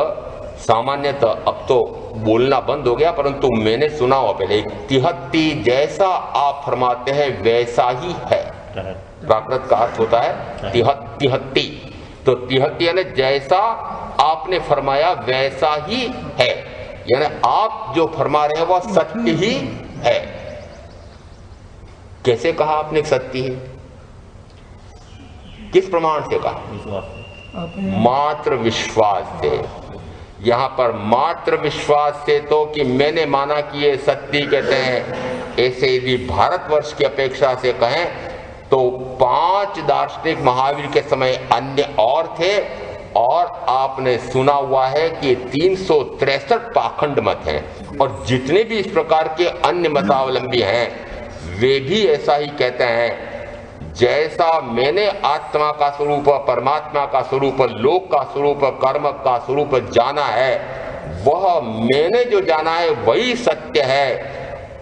सामान्यतः अब तो बोलना बंद हो गया, परंतु मैंने सुना हुआ पहले, तिहत्ती, जैसा आप फरमाते हैं वैसा ही है। प्राकृत का अर्थ होता है तिहत्ती। तो तिहत्ती यानी जैसा आपने फरमाया वैसा ही है, यानी आप जो फरमा रहे हैं वह सत्य ही है। कैसे कहा आपने सत्य है? किस प्रमाण से कहा? मात्र विश्वास से। यहां पर मात्र विश्वास से तो कि मैंने माना कि ये सत्य कहते हैं, ऐसे यदि भारतवर्ष की अपेक्षा से कहें तो 5 दार्शनिक महावीर के समय अन्य और थे, और आपने सुना हुआ है कि 363 पाखंड मत हैं, और जितने भी इस प्रकार के अन्य मतावलंबी हैं वे भी ऐसा ही कहते हैं। जैसा मैंने आत्मा का स्वरूप, परमात्मा का स्वरूप, लोक का स्वरूप, कर्म का स्वरूप जाना है, वह मैंने जो जाना है वही सत्य है।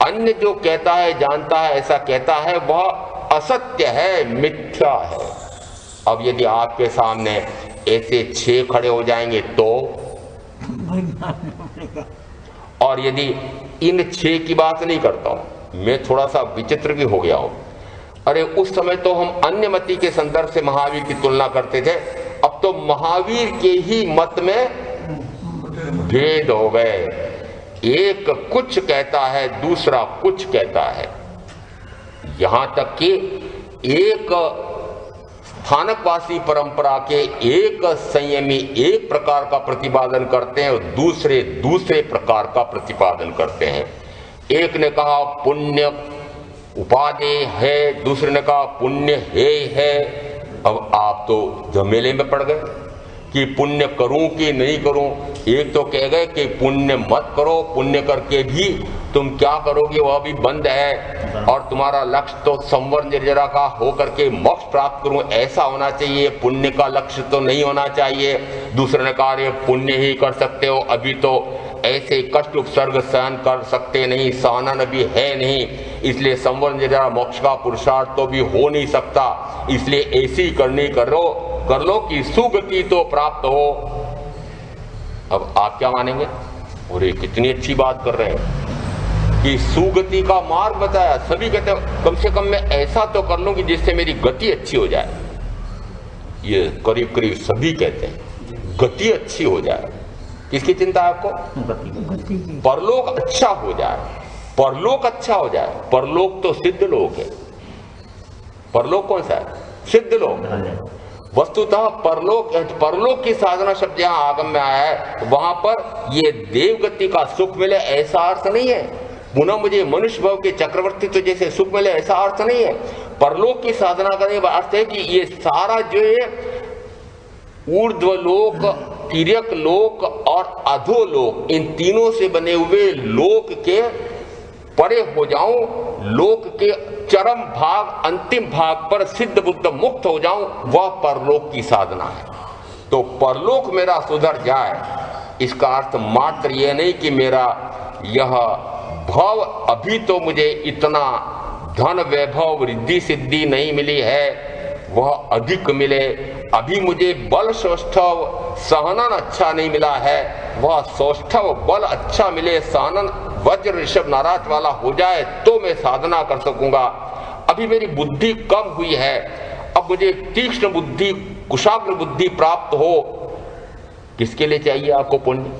अन्य जो कहता है, जानता है, ऐसा कहता है, वह असत्य है, मिथ्या है। अब यदि आपके सामने ऐसे 6 खड़े हो जाएंगे तो, और यदि इन 6 की बात नहीं करता हूं, मैं थोड़ा सा विचित्र भी हो गया हूं। अरे उस समय तो हम अन्य मती के संदर्भ से महावीर की तुलना करते थे, अब तो महावीर के ही मत में भेद हो गए। एक कुछ कहता है, दूसरा कुछ कहता है। यहां तक कि एक स्थानकवासी परंपरा के एक संयमी एक प्रकार का प्रतिपादन करते हैं और दूसरे दूसरे प्रकार का प्रतिपादन करते हैं। एक ने कहा पुण्य उपादेय है, दूसरे ने कहा पुण्य है। अब आप तो झमेले में पड़ गए कि पुण्य करूं कि नहीं करूं। एक तो कह गए कि पुण्य मत करो, पुण्य करके भी तुम क्या करोगे वह भी बंद है, और तुम्हारा लक्ष्य तो संवर निर्जरा का होकर के मोक्ष प्राप्त करूं ऐसा होना चाहिए, पुण्य का लक्ष्य तो नहीं होना चाहिए। दूसरे ने कहा ये पुण्य ही कर सकते हो, अभी तो ऐसे कष्ट उपसर्ग सहन कर सकते नहीं, सहना भी है नहीं, इसलिए संवर निर्जरा मोक्ष का पुरुषार्थ तो भी हो नहीं सकता, इसलिए ऐसी करनी कर लो कि सुगति तो प्राप्त हो। अब आप क्या मानेंगे? और ये कितनी अच्छी बात कर रहे हैं कि सुगति का मार्ग बताया। सभी कहते हैं कम से कम मैं ऐसा तो कर लूं कि जिससे मेरी गति अच्छी हो जाए। ये करीब करीब सभी कहते हैं गति अच्छी हो जाए। किसकी चिंता है आपको? परलोक अच्छा हो जाए, परलोक अच्छा हो जाए। परलोक तो सिद्ध लोक है। परलोक कौन सा है? सिद्ध लोक। वस्तुतः परलोक की साधना शब्द यहाँ आगम में आया है, वहां पर ये देवगति का सुख मिले ऐसा अर्थ नहीं है, पुनः मुझे मनुष्य भव के चक्रवर्ती तो जैसे सुख मिले ऐसा अर्थ नहीं है। परलोक की साधना करने का अर्थ है कि ये सारा जो है ऊर्ध्वलोक, तिर्यक लोक और अधोलोक, इन तीनों से बने हुए लोक के परे हो जाऊं, लोक के चरम भाग, अंतिम भाग पर सिद्ध बुद्ध मुक्त हो जाऊं, वह परलोक की साधना है। तो परलोक मेरा सुधर जाए, इसका अर्थ मात्र यह नहीं कि मेरा यह भव, अभी तो मुझे इतना धन वैभव रिद्धि सिद्धि नहीं मिली है, वह अधिक मिले। अभी मुझे बल सौष्ठव सहनन अच्छा नहीं मिला है, वह सौष्ठव बल अच्छा मिले, सहनन वज्र ऋषभ नाराज वाला हो जाए तो मैं साधना कर सकूंगा। अभी मेरी बुद्धि कम हुई है, अब मुझे तीक्ष्ण बुद्धि, कुशाग्र बुद्धि प्राप्त हो। किसके लिए चाहिए आपको पुण्य?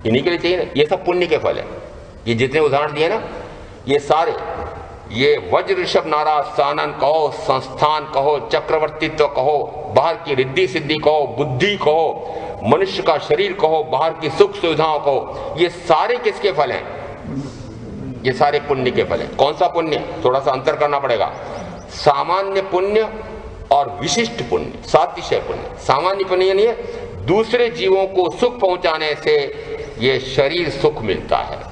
इन्हीं के लिए चाहिए ना। ये सब पुण्य के फल है। ये जितने उदाहरण दिए ना, ये सारे, ये वज्र ऋषभ नाराज, सानन कहो, संस्थान कहो, चक्रवर्तित्व कहो, बाहर की रिद्धि सिद्धि कहो, बुद्धि कहो, मनुष्य का शरीर कहो, बाहर की सुख सुविधाओं कहो, ये सारे किसके फल हैं? ये सारे पुण्य के फल हैं। कौन सा पुण्य? थोड़ा सा अंतर करना पड़ेगा। सामान्य पुण्य और विशिष्ट पुण्य, सातिशय पुण्य। सामान्य पुण्य नहीं है, दूसरे जीवों को सुख पहुंचाने से ये शरीर सुख मिलता है।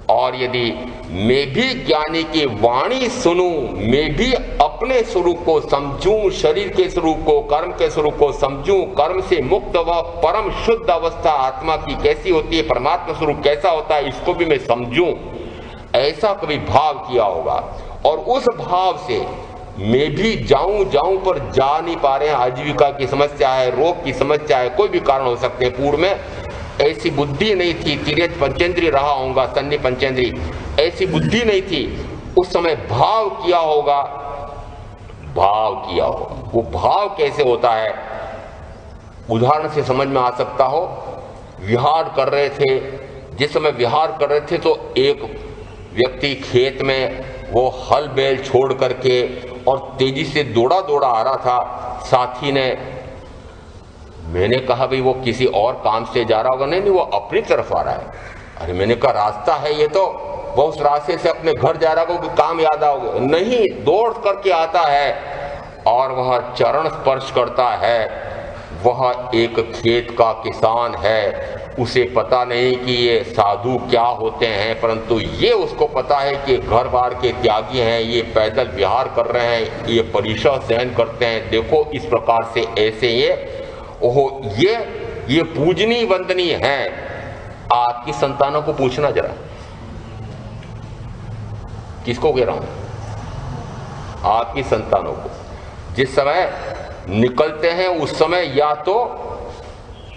और यदि मैं भी ज्ञानी की वाणी सुनूं, मैं भी अपने स्वरूप को समझूं, शरीर के स्वरूप को, कर्म के स्वरूप को समझूं, कर्म से मुक्त व परम शुद्ध अवस्था आत्मा की कैसी होती है, परमात्मा स्वरूप कैसा होता है, इसको भी मैं समझूं, ऐसा कभी भाव किया होगा। और उस भाव से मैं भी जाऊं पर जा नहीं पा रहे हैं, आजीविका की समस्या है, रोग की समस्या है, कोई भी कारण हो सकते हैं। पूर्व में ऐसी बुद्धि नहीं थी, तिर्यक पंचेंद्री रहा होगा, सन्नी पंचेंद्री, ऐसी बुद्धि नहीं थी। उस समय भाव किया होगा, भाव किया होगा। वो भाव कैसे होता है, उदाहरण से समझ में आ सकता हो। विहार कर रहे थे, जिस समय विहार कर रहे थे तो एक व्यक्ति खेत में वो हल बैल छोड़ करके और तेजी से दौड़ा आ रहा था। साथी ने, मैंने कहा भाई वो किसी और काम से जा रहा होगा। नहीं, वो अपनी तरफ आ रहा है। अरे मैंने कहा रास्ता है ये तो, वह उस रास्ते से अपने घर जा रहा हो, काम याद आओगे नहीं, दौड़ करके आता है और वह चरण स्पर्श करता है। वह एक खेत का किसान है, उसे पता नहीं कि ये साधु क्या होते हैं, परंतु ये उसको पता है कि घर बार के त्यागी हैं, ये पैदल विहार कर रहे हैं, ये परिश्रम सहन करते हैं। देखो इस प्रकार से ऐसे ये पूजनीय वंदनीय हैं। आपकी संतानों को पूछना जरा, किसको कह रहा हूं? आपकी संतानों को। जिस समय निकलते हैं उस समय या तो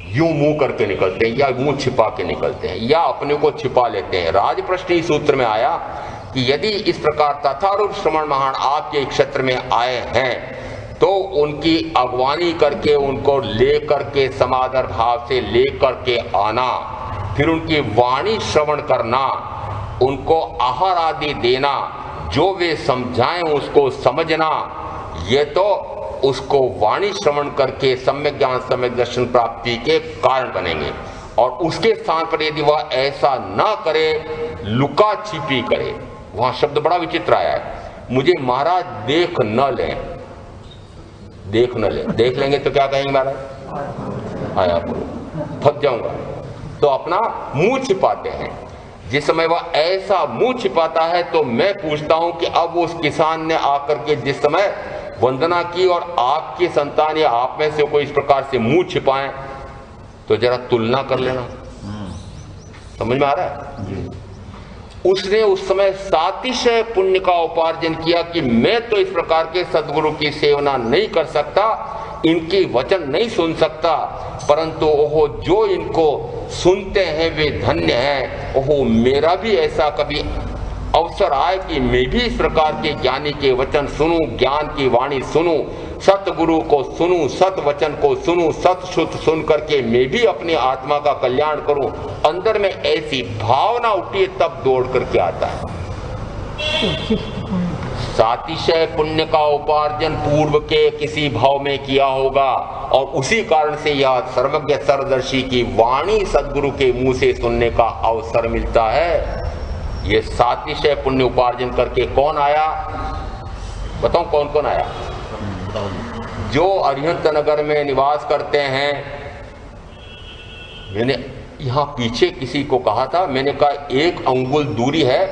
यूं मुंह करके निकलते हैं, या मुंह छिपा के निकलते हैं, या अपने को छिपा लेते हैं। राजप्रश्नी सूत्र में आया कि यदि इस प्रकार तथारूढ़ श्रमण महान आपके क्षेत्र में आए हैं तो उनकी अगवानी करके, उनको लेकर के समादर भाव से लेकर के आना, फिर उनकी वाणी श्रवण करना, उनको आहार आदि देना, जो वे समझाएं उसको समझना, ये तो उसको वाणी श्रवण करके सम्यक ज्ञान सम्यक दर्शन प्राप्ति के कारण बनेंगे। और उसके स्थान पर यदि वह ऐसा ना करे, लुका छिपी करे, वहां शब्द बड़ा विचित्र आया है, मुझे महाराज देख न लें, देख न लें, देख लेंगे तो क्या कहेंगे महाराज, आया फंस जाऊंगा, तो अपना मुंह छिपाते हैं। जिस समय वह ऐसा मुंह छिपाता है तो मैं पूछता हूं कि अब उस किसान ने आकर के जिस समय वंदना की और आपकी संतान या आप में से कोई इस प्रकार से मुंह छिपाएं, तो जरा तुलना कर लेना, समझ में आ रहा है? उसने उस समय सातिशय पुण्य का उपार्जन किया कि मैं तो इस प्रकार के सदगुरु की सेवना नहीं कर सकता, इनके वचन नहीं सुन सकता, परंतु ओहो जो इनको सुनते हैं वे धन्य हैं। ओहो मेरा भी ऐसा कभी अवसर आए कि मैं भी इस प्रकार के ज्ञानी के वचन सुनूं, ज्ञान की वाणी सुनूं, सतगुरु को सुनूं, सत वचन को सुनूं, सत शुद्ध सुन करके मैं भी अपनी आत्मा का कल्याण करूं। अंदर में ऐसी भावना उठी तब दौड़ करके आता है। सातिशय पुण्य का उपार्जन पूर्व के किसी भाव में किया होगा और उसी कारण से यह सर्वज्ञ सर्वदर्शी की वाणी सदगुरु के मुंह से सुनने का अवसर मिलता है। ये सातिशय पुण्य उपार्जन करके कौन आया, बताओ कौन कौन आया? जो अरिहंत नगर में निवास करते हैं। मैंने यहां पीछे किसी को कहा था, मैंने कहा 1 अंगुल दूरी है,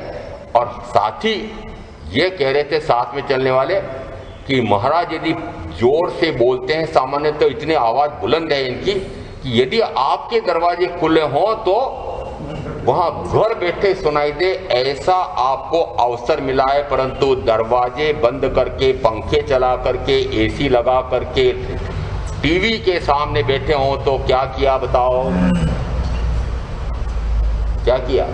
और साथी ये कह रहे थे साथ में चलने वाले कि महाराज यदि जोर से बोलते हैं, सामान्य तो इतनी आवाज बुलंद है इनकी कि यदि आपके दरवाजे खुले हों तो वहां घर बैठे सुनाई दे, ऐसा आपको अवसर मिला है, परंतु दरवाजे बंद करके, पंखे चला करके, एसी लगा करके, टीवी के सामने बैठे हों तो क्या किया बताओ? क्या किया?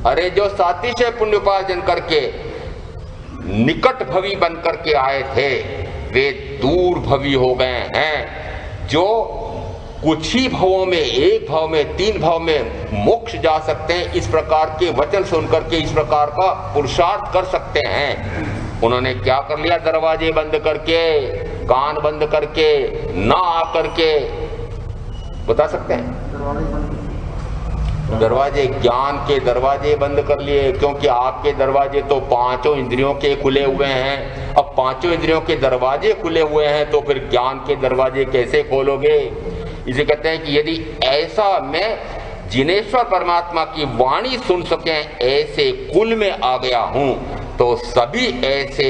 अरे जो सातिशय पुण्य उपार्जन करके निकट भवी बन करके आए थे वे दूर भवी हो गए हैं। जो कुछ ही भावों में, 1 भाव में, 3 भाव में मोक्ष जा सकते हैं, इस प्रकार के वचन सुन करके इस प्रकार का पुरुषार्थ कर सकते हैं। उन्होंने क्या कर लिया? दरवाजे बंद करके, कान बंद करके, ना आकर के, बता सकते हैं? दरवाजे, ज्ञान के दरवाजे बंद कर लिए, क्योंकि आपके दरवाजे तो 5 इंद्रियों के खुले हुए हैं। अब 5 इंद्रियों के दरवाजे खुले हुए हैं तो फिर ज्ञान के दरवाजे कैसे खोलोगे? इसे कहते हैं कि यदि ऐसा मैं जिनेश्वर परमात्मा की वाणी सुन सके ऐसे कुल में आ गया हूं तो सभी ऐसे,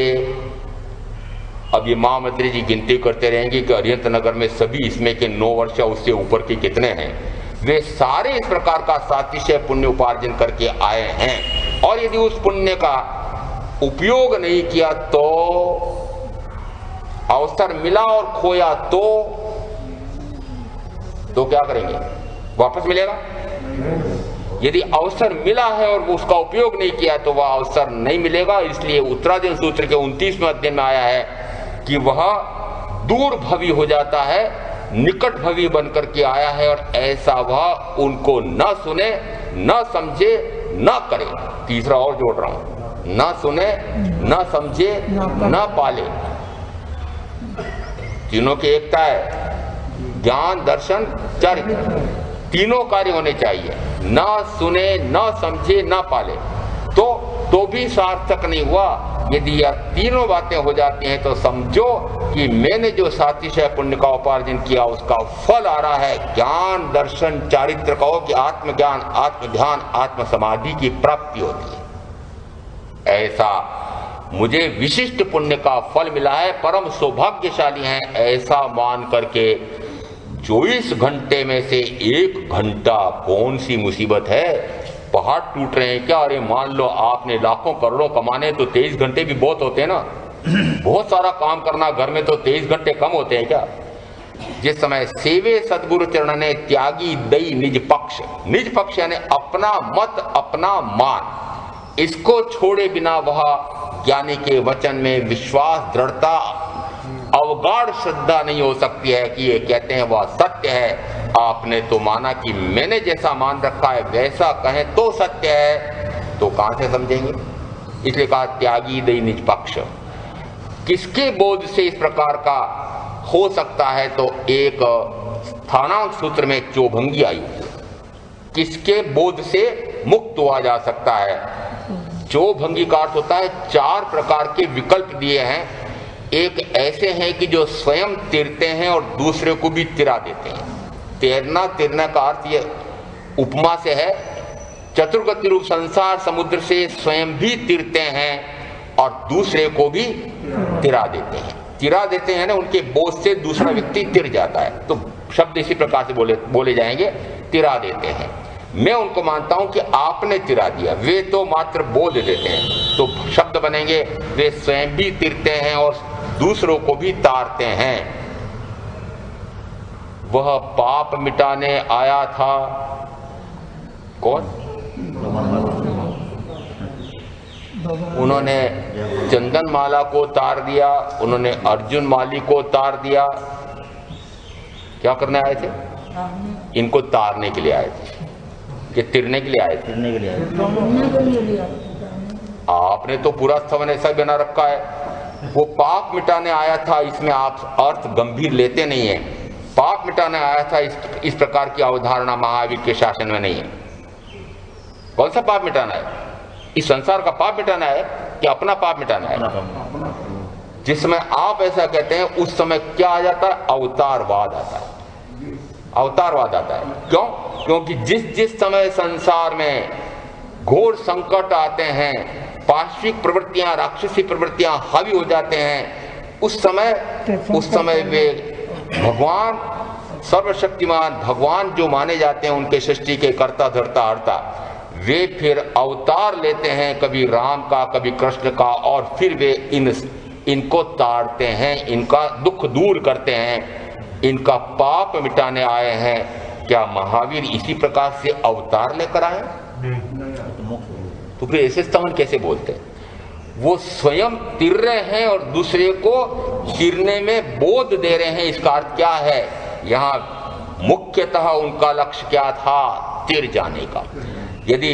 अब ये महामंत्री जी गिनती करते रहेंगे कि अरिहंत नगर में सभी इसमें के 9 वर्ष या उससे ऊपर के कितने हैं, वे सारे इस प्रकार का सातिशय पुण्य उपार्जन करके आए हैं। और यदि उस पुण्य का उपयोग नहीं किया तो, अवसर मिला और खोया तो क्या करेंगे? वापस मिलेगा? यदि अवसर मिला है और उसका उपयोग नहीं किया तो वह अवसर नहीं मिलेगा। इसलिए उत्तराधीन सूत्र के 29वें अध्याय में आया है कि वह दूर भवी हो जाता है, निकट भवी बन करके आया है, और ऐसा वह उनको न सुने, न समझे, न करे। तीसरा और जोड़ रहा हूं, न सुने, न समझे, न पाले। तीनों की एकता है, ज्ञान, दर्शन, चरित्र, तीनों कार्य होने चाहिए। न सुने, न समझे, न पाले। तो भी सार्थक नहीं हुआ। यदि यह तीनों बातें हो जाती हैं तो समझो कि मैंने जो सातिशय पुण्य का उपार्जन किया उसका फल आ रहा है ज्ञान, दर्शन, चारित्र, कहो कि आत्मज्ञान, आत्मध्यान, आत्म समाधि की प्राप्ति होती है। ऐसा मुझे विशिष्ट पुण्य का फल मिला है, परम सौभाग्यशाली हैं, ऐसा मान करके 24 घंटे में से 1 घंटा कौन सी मुसीबत है? पहाड़ टूट रहे हैं क्या? अरे मान लो आपने लाखों करोड़ों कमाने तो 23 घंटे भी बहुत होते हैं ना। बहुत सारा काम करना घर में तो 23 घंटे कम होते हैं क्या? जिस समय सेवे सदगुरु चरण ने त्यागी दई निज पक्ष यानी अपना मत, अपना मान, इसको छोड़े बिना वह ज्ञानी के वचन में विश्वास, दृढ़ता, अवगाढ़ श्रद्धा नहीं हो सकती है कि ये कहते हैं वह सत्य है। आपने तो माना कि मैंने जैसा मान रखा है वैसा कहें तो सत्य है, तो कहां से समझेंगे? इसलिए कहा त्यागी दई निज पक्ष। किसके बोध से इस प्रकार का हो सकता है? तो एक स्थानांक सूत्र में चौभंगी आई, किसके बोध से मुक्त हुआ जा सकता है? चौभंगी का अर्थ होता है 4 प्रकार के विकल्प दिए हैं। एक ऐसे हैं कि जो स्वयं तिरते हैं और दूसरे को भी तिरा देते हैं। तैरना का अर्थ ये उपमा से है, चतुर्गति रूप संसार समुद्र से स्वयं भी तिरते हैं और दूसरे को भी तिरा देते हैं। तिरा देते हैं ना, उनके बोझ से दूसरा व्यक्ति तिर जाता है। तो शब्द इसी प्रकार से बोले जाएंगे, तिरा देते हैं। मैं उनको मानता हूं कि आपने तिरा दिया, वे तो मात्र बोझ देते हैं। तो शब्द बनेंगे वे स्वयं भी तिरते हैं और दूसरों को भी तारते हैं। वह पाप मिटाने आया था, कौन? उन्होंने चंदन माला को तार दिया, उन्होंने अर्जुन माली को तार दिया। क्या करने आए थे? इनको तारने के लिए आए थे कि तिरने के लिए आए थे? आपने तो पूरा स्थवन ऐसा बना रखा है। वो पाप मिटाने आया था, इसमें आप अर्थ गंभीर लेते नहीं है। पाप मिटाने आया था, इस प्रकार की अवधारणा महावीर के शासन में नहीं है। कौन सा पाप मिटाना है? इस संसार का पाप मिटाना है कि अपना पाप मिटाना है? जिस समय आप ऐसा कहते हैं उस समय क्या आ जाता है? अवतारवाद आता है। अवतारवाद आता है। क्यों? क्योंकि जिस समय संसार में घोर संकट आते हैं, पार्श्विक प्रवृत्तियां, राक्षसी प्रवृत्तियां हावी हो जाते हैं, उस समय वे भगवान, सर्वशक्तिमान भगवान जो माने जाते हैं, उनके सृष्टि के कर्ता धर्ता हर्ता, वे फिर अवतार लेते हैं, कभी राम का, कभी कृष्ण का, और फिर वे इनको तारते हैं, इनका दुख दूर करते हैं, इनका पाप मिटाने आए हैं। क्या महावीर इसी प्रकार से अवतार लेकर आए? तो फिर ऐसे स्तवन कैसे बोलते हैं? वो स्वयं तिर रहे हैं और दूसरे को तिरने में बोध दे रहे हैं। इसका अर्थ क्या है? यहाँ मुख्यतः उनका लक्ष्य क्या था? तिर जाने का। यदि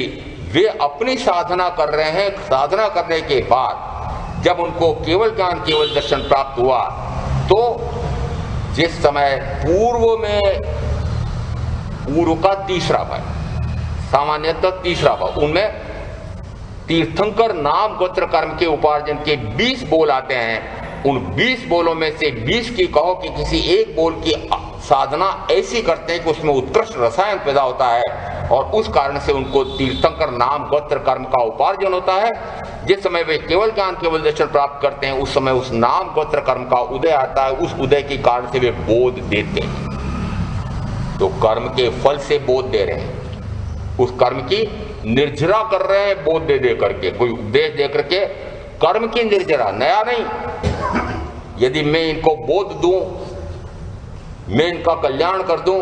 वे अपनी साधना कर रहे हैं, साधना करने के बाद जब उनको केवल ज्ञान, केवल दर्शन प्राप्त हुआ, तो जिस समय पूर्व का तीसरा भाव, सामान्यतः तीसरा भाव, उनमें तीर्थंकर नाम गोत्र कर्म के उपार्जन के 20 बोल आते हैं। उन 20 बोलों में से 20 की कहो कि किसी एक बोल की साधना ऐसी करते हैं कि उसमें उत्कृष्ट रसायन पैदा होता है, और उस कारण से उनको तीर्थंकर नाम गोत्र कर्म का उपार्जन होता है। जिस समय वे केवल ज्ञान, केवल दर्शन प्राप्त करते हैं, उस समय उस नाम गोत्र कर्म का उदय आता है। उस उदय के कारण से वे बोध देते हैं। तो कर्म के फल से बोध दे रहे हैं, उस कर्म की निर्जरा कर रहे हैं, बोध दे करके, कोई उपदेश दे करके कर्म की निर्जरा, नया नहीं। यदि मैं इनको बोध दूं, मैं इनका कल्याण कर दूं,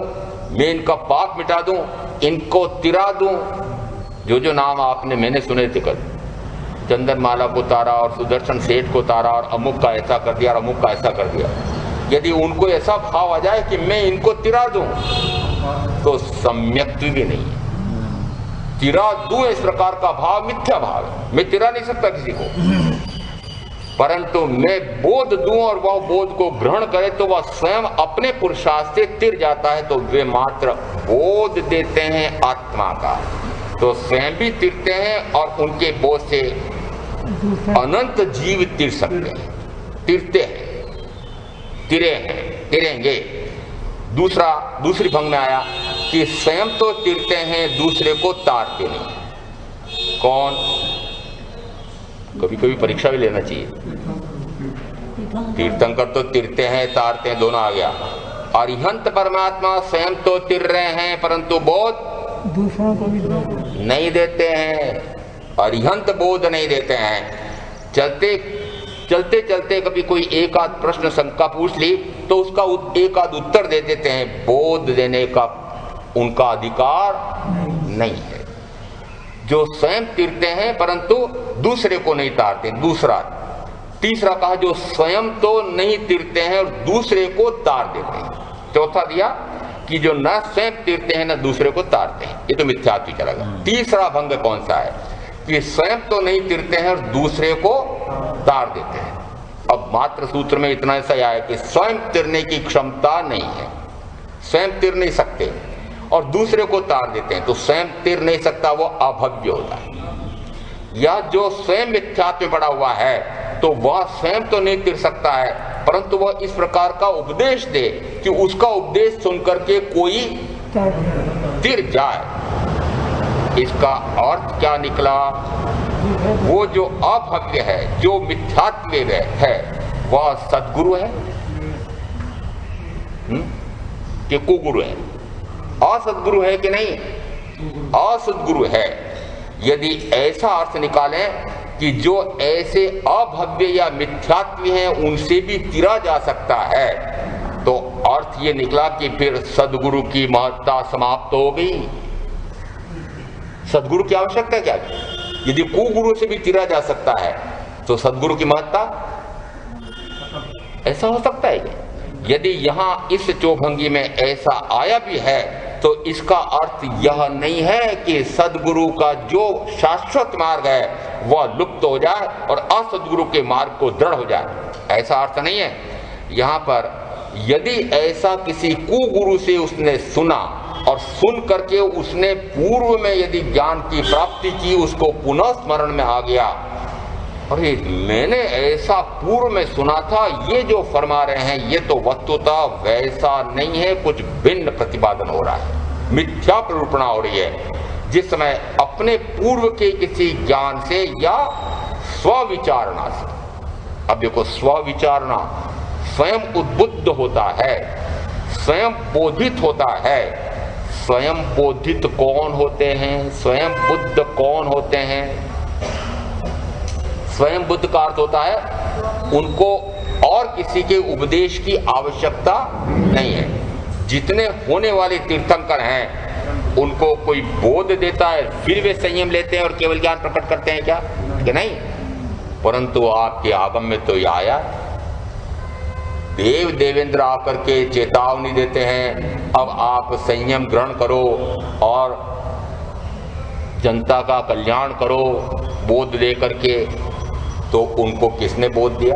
मैं इनका पाप मिटा दूं, इनको तिरा दूं, जो नाम आपने मैंने सुने थे कल, चंदन माला को तारा और सुदर्शन सेठ को तारा और अमुक का ऐसा कर दिया और अमुक का ऐसा कर दिया, यदि उनको ऐसा भाव आ जाए कि मैं इनको तिरा दूं, तो सम्यक्त्व भी नहीं है। तिरा दूं इस प्रकार का भाव मिथ्या भाव है। मैं तिरा नहीं सकता किसी को, परंतु मैं बोध दूं और वह बोध को ग्रहण करे तो वह स्वयं अपने पुरुषार्थ से तिर जाता है। तो वे मात्र बोध देते हैं आत्मा का, तो स्वयं भी तिरते हैं और उनके बोझ से अनंत जीव तिर सकते हैं, तिरते हैं, तिरे हैं, तिरेंगे। दूसरी भंग में आया कि स्वयं तो तिरते हैं, दूसरे को तारते नहीं। कौन? कभी कभी परीक्षा भी लेना चाहिए। तीर्थंकर तो तिरते हैं, तारते हैं, दोनों आ गया। अरिहंत परमात्मा स्वयं तो तिर रहे हैं परंतु बोध दूसरों को भी नहीं देते हैं, अरिहंत बोध नहीं देते हैं। चलते चलते कभी कोई एक आध प्रश्न शंका पूछ ली तो उसका एक आध उत्तर दे देते हैं, बोध देने का उनका अधिकार नहीं है। जो स्वयं तिरते हैं परंतु दूसरे को नहीं तारते। तीसरा कहा जो स्वयं तो नहीं तिरते हैं और दूसरे को तार देते हैं। चौथा दिया कि जो न स्वयं तिरते हैं न दूसरे को तारते हैं, ये तो मिथ्यात्व चलेगा। तीसरा भंग कौन सा है कि स्वयं तो नहीं तिरते हैं और दूसरे को तार देते हैं। अब मात्र सूत्र में इतना ऐसा आया कि स्वयं तिरने की क्षमता नहीं है, स्वयं तिर नहीं सकते और दूसरे को तार देते हैं, तो स्वयं तिर नहीं सकता, वो अभव्य होता है। या जो स्वयं मिथ्यात्व में पड़ा हुआ है तो वह स्वयं तो नहीं तिर सकता है परंतु वह इस प्रकार का उपदेश दे कि उसका उपदेश सुनकर के कोई तिर जाए। इसका अर्थ क्या निकला? वो जो अभव्य है, जो मिथ्यात्व है, वह सद्गुरु है कि कुगुरु है? असद्गुरु है कि नहीं? असद्गुरु है। यदि ऐसा अर्थ निकालें कि जो ऐसे अभव्य या मिथ्यात्व हैं उनसे भी तिरा जा सकता है, तो अर्थ ये निकला कि फिर सद्गुरु की महत्ता समाप्त हो गई। सद्गुरु की आवश्यकता क्या है? यदि कुगुरु से भी तिरा जा सकता है तो सद्गुरु की महत्ता ऐसा हो सकता है क्या? यदि यहां इस चौभंगी में ऐसा आया भी है तो इसका अर्थ यह नहीं है कि सद्गुरु का जो शाश्वत मार्ग है वह लुप्त हो जाए और असद्गुरु के मार्ग को दृढ़ हो जाए, ऐसा अर्थ नहीं है। यहां पर यदि ऐसा किसी कुगुरु से उसने सुना और सुन करके उसने पूर्व में यदि ज्ञान की प्राप्ति की, उसको पुनः स्मरण में आ गया, अरे मैंने ऐसा पूर्व में सुना था, ये जो फरमा रहे हैं ये तो वस्तुतः वैसा नहीं है, कुछ भिन्न प्रतिपादन हो रहा है, मिथ्या प्ररूपणा हो रही है। जिस समय अपने पूर्व के किसी ज्ञान से या स्वविचारणा से, अब देखो स्वविचारणा स्वयं उद्बुद्ध होता है, स्वयं बोधित होता है। स्वयं बोधित कौन होते हैं? स्वयं बुद्ध कौन होते हैं? स्वयं बुद्ध का अर्थ होता है उनको और किसी के उपदेश की आवश्यकता नहीं है। जितने होने वाले तीर्थंकर हैं उनको कोई बोध देता है फिर वे संयम लेते हैं और केवल ज्ञान प्रकट करते हैं क्या? कि नहीं। परंतु आपके आगम में तो यह आया, देव देवेंद्र आकर के चेतावनी देते हैं, अब आप संयम ग्रहण करो और जनता का कल्याण करो, बोध दे करके। तो उनको किसने बोध दिया?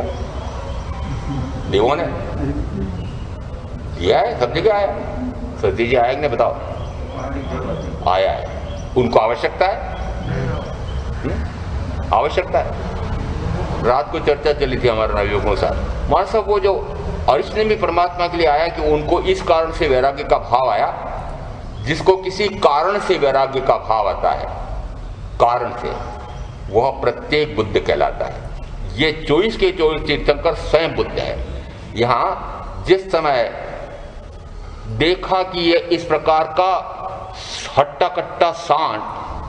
देवों ने दिया है, सब जगह आया। सती जी आया कि नहीं बताओ? आया है। उनको आवश्यकता है, आवश्यकता है। रात को चर्चा चली थी हमारे नवयुवकों के साथ, मान साहब वो जो अरिष्टनेमी परमात्मा के लिए आया कि उनको इस कारण से वैराग्य का भाव आया, जिसको किसी कारण से वैराग्य का भाव आता है, कारण से, वह प्रत्येक बुद्ध कहलाता है। ये 24 के 24 तीर्थंकर स्वयं बुद्ध है। यहाँ जिस समय देखा कि ये इस प्रकार का हट्टा कट्टा सांड,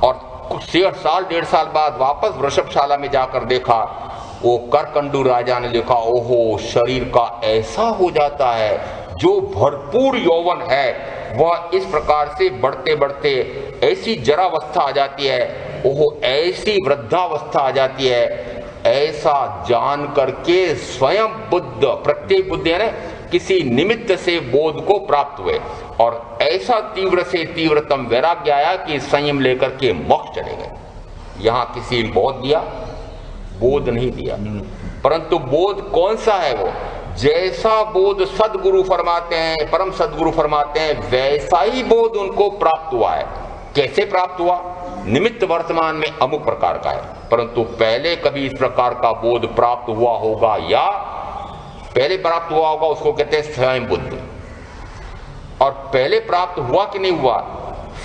और 1.5 साल बाद वापस वृषभशाला में जाकर देखा, वो करकंडू राजा ने देखा, ओहो शरीर का ऐसा हो जाता है, जो भरपूर यौवन है वह इस प्रकार से बढ़ते बढ़ते ऐसी जरावस्था आ जाती है, ओहो ऐसी वृद्धावस्था आ जाती है। ऐसा जान करके स्वयं बुद्ध, प्रत्येक बुद्ध यानी किसी निमित्त से बोध को प्राप्त हुए और ऐसा तीव्र से तीव्रतम वैराग्य आया कि संयम लेकर के मोक्ष चले गए। यहाँ किसी बोध दिया? बोध नहीं दिया। परंतु बोध कौन सा है? वो जैसा बोध सदगुरु फरमाते हैं, परम सदगुरु फरमाते हैं, वैसा ही बोध उनको प्राप्त हुआ है। कैसे प्राप्त हुआ? निमित्त वर्तमान में अमुक प्रकार का है, परंतु पहले कभी इस प्रकार का बोध प्राप्त हुआ होगा या पहले प्राप्त हुआ होगा, उसको कहते हैं स्वयं बुद्ध। और पहले प्राप्त हुआ कि नहीं हुआ,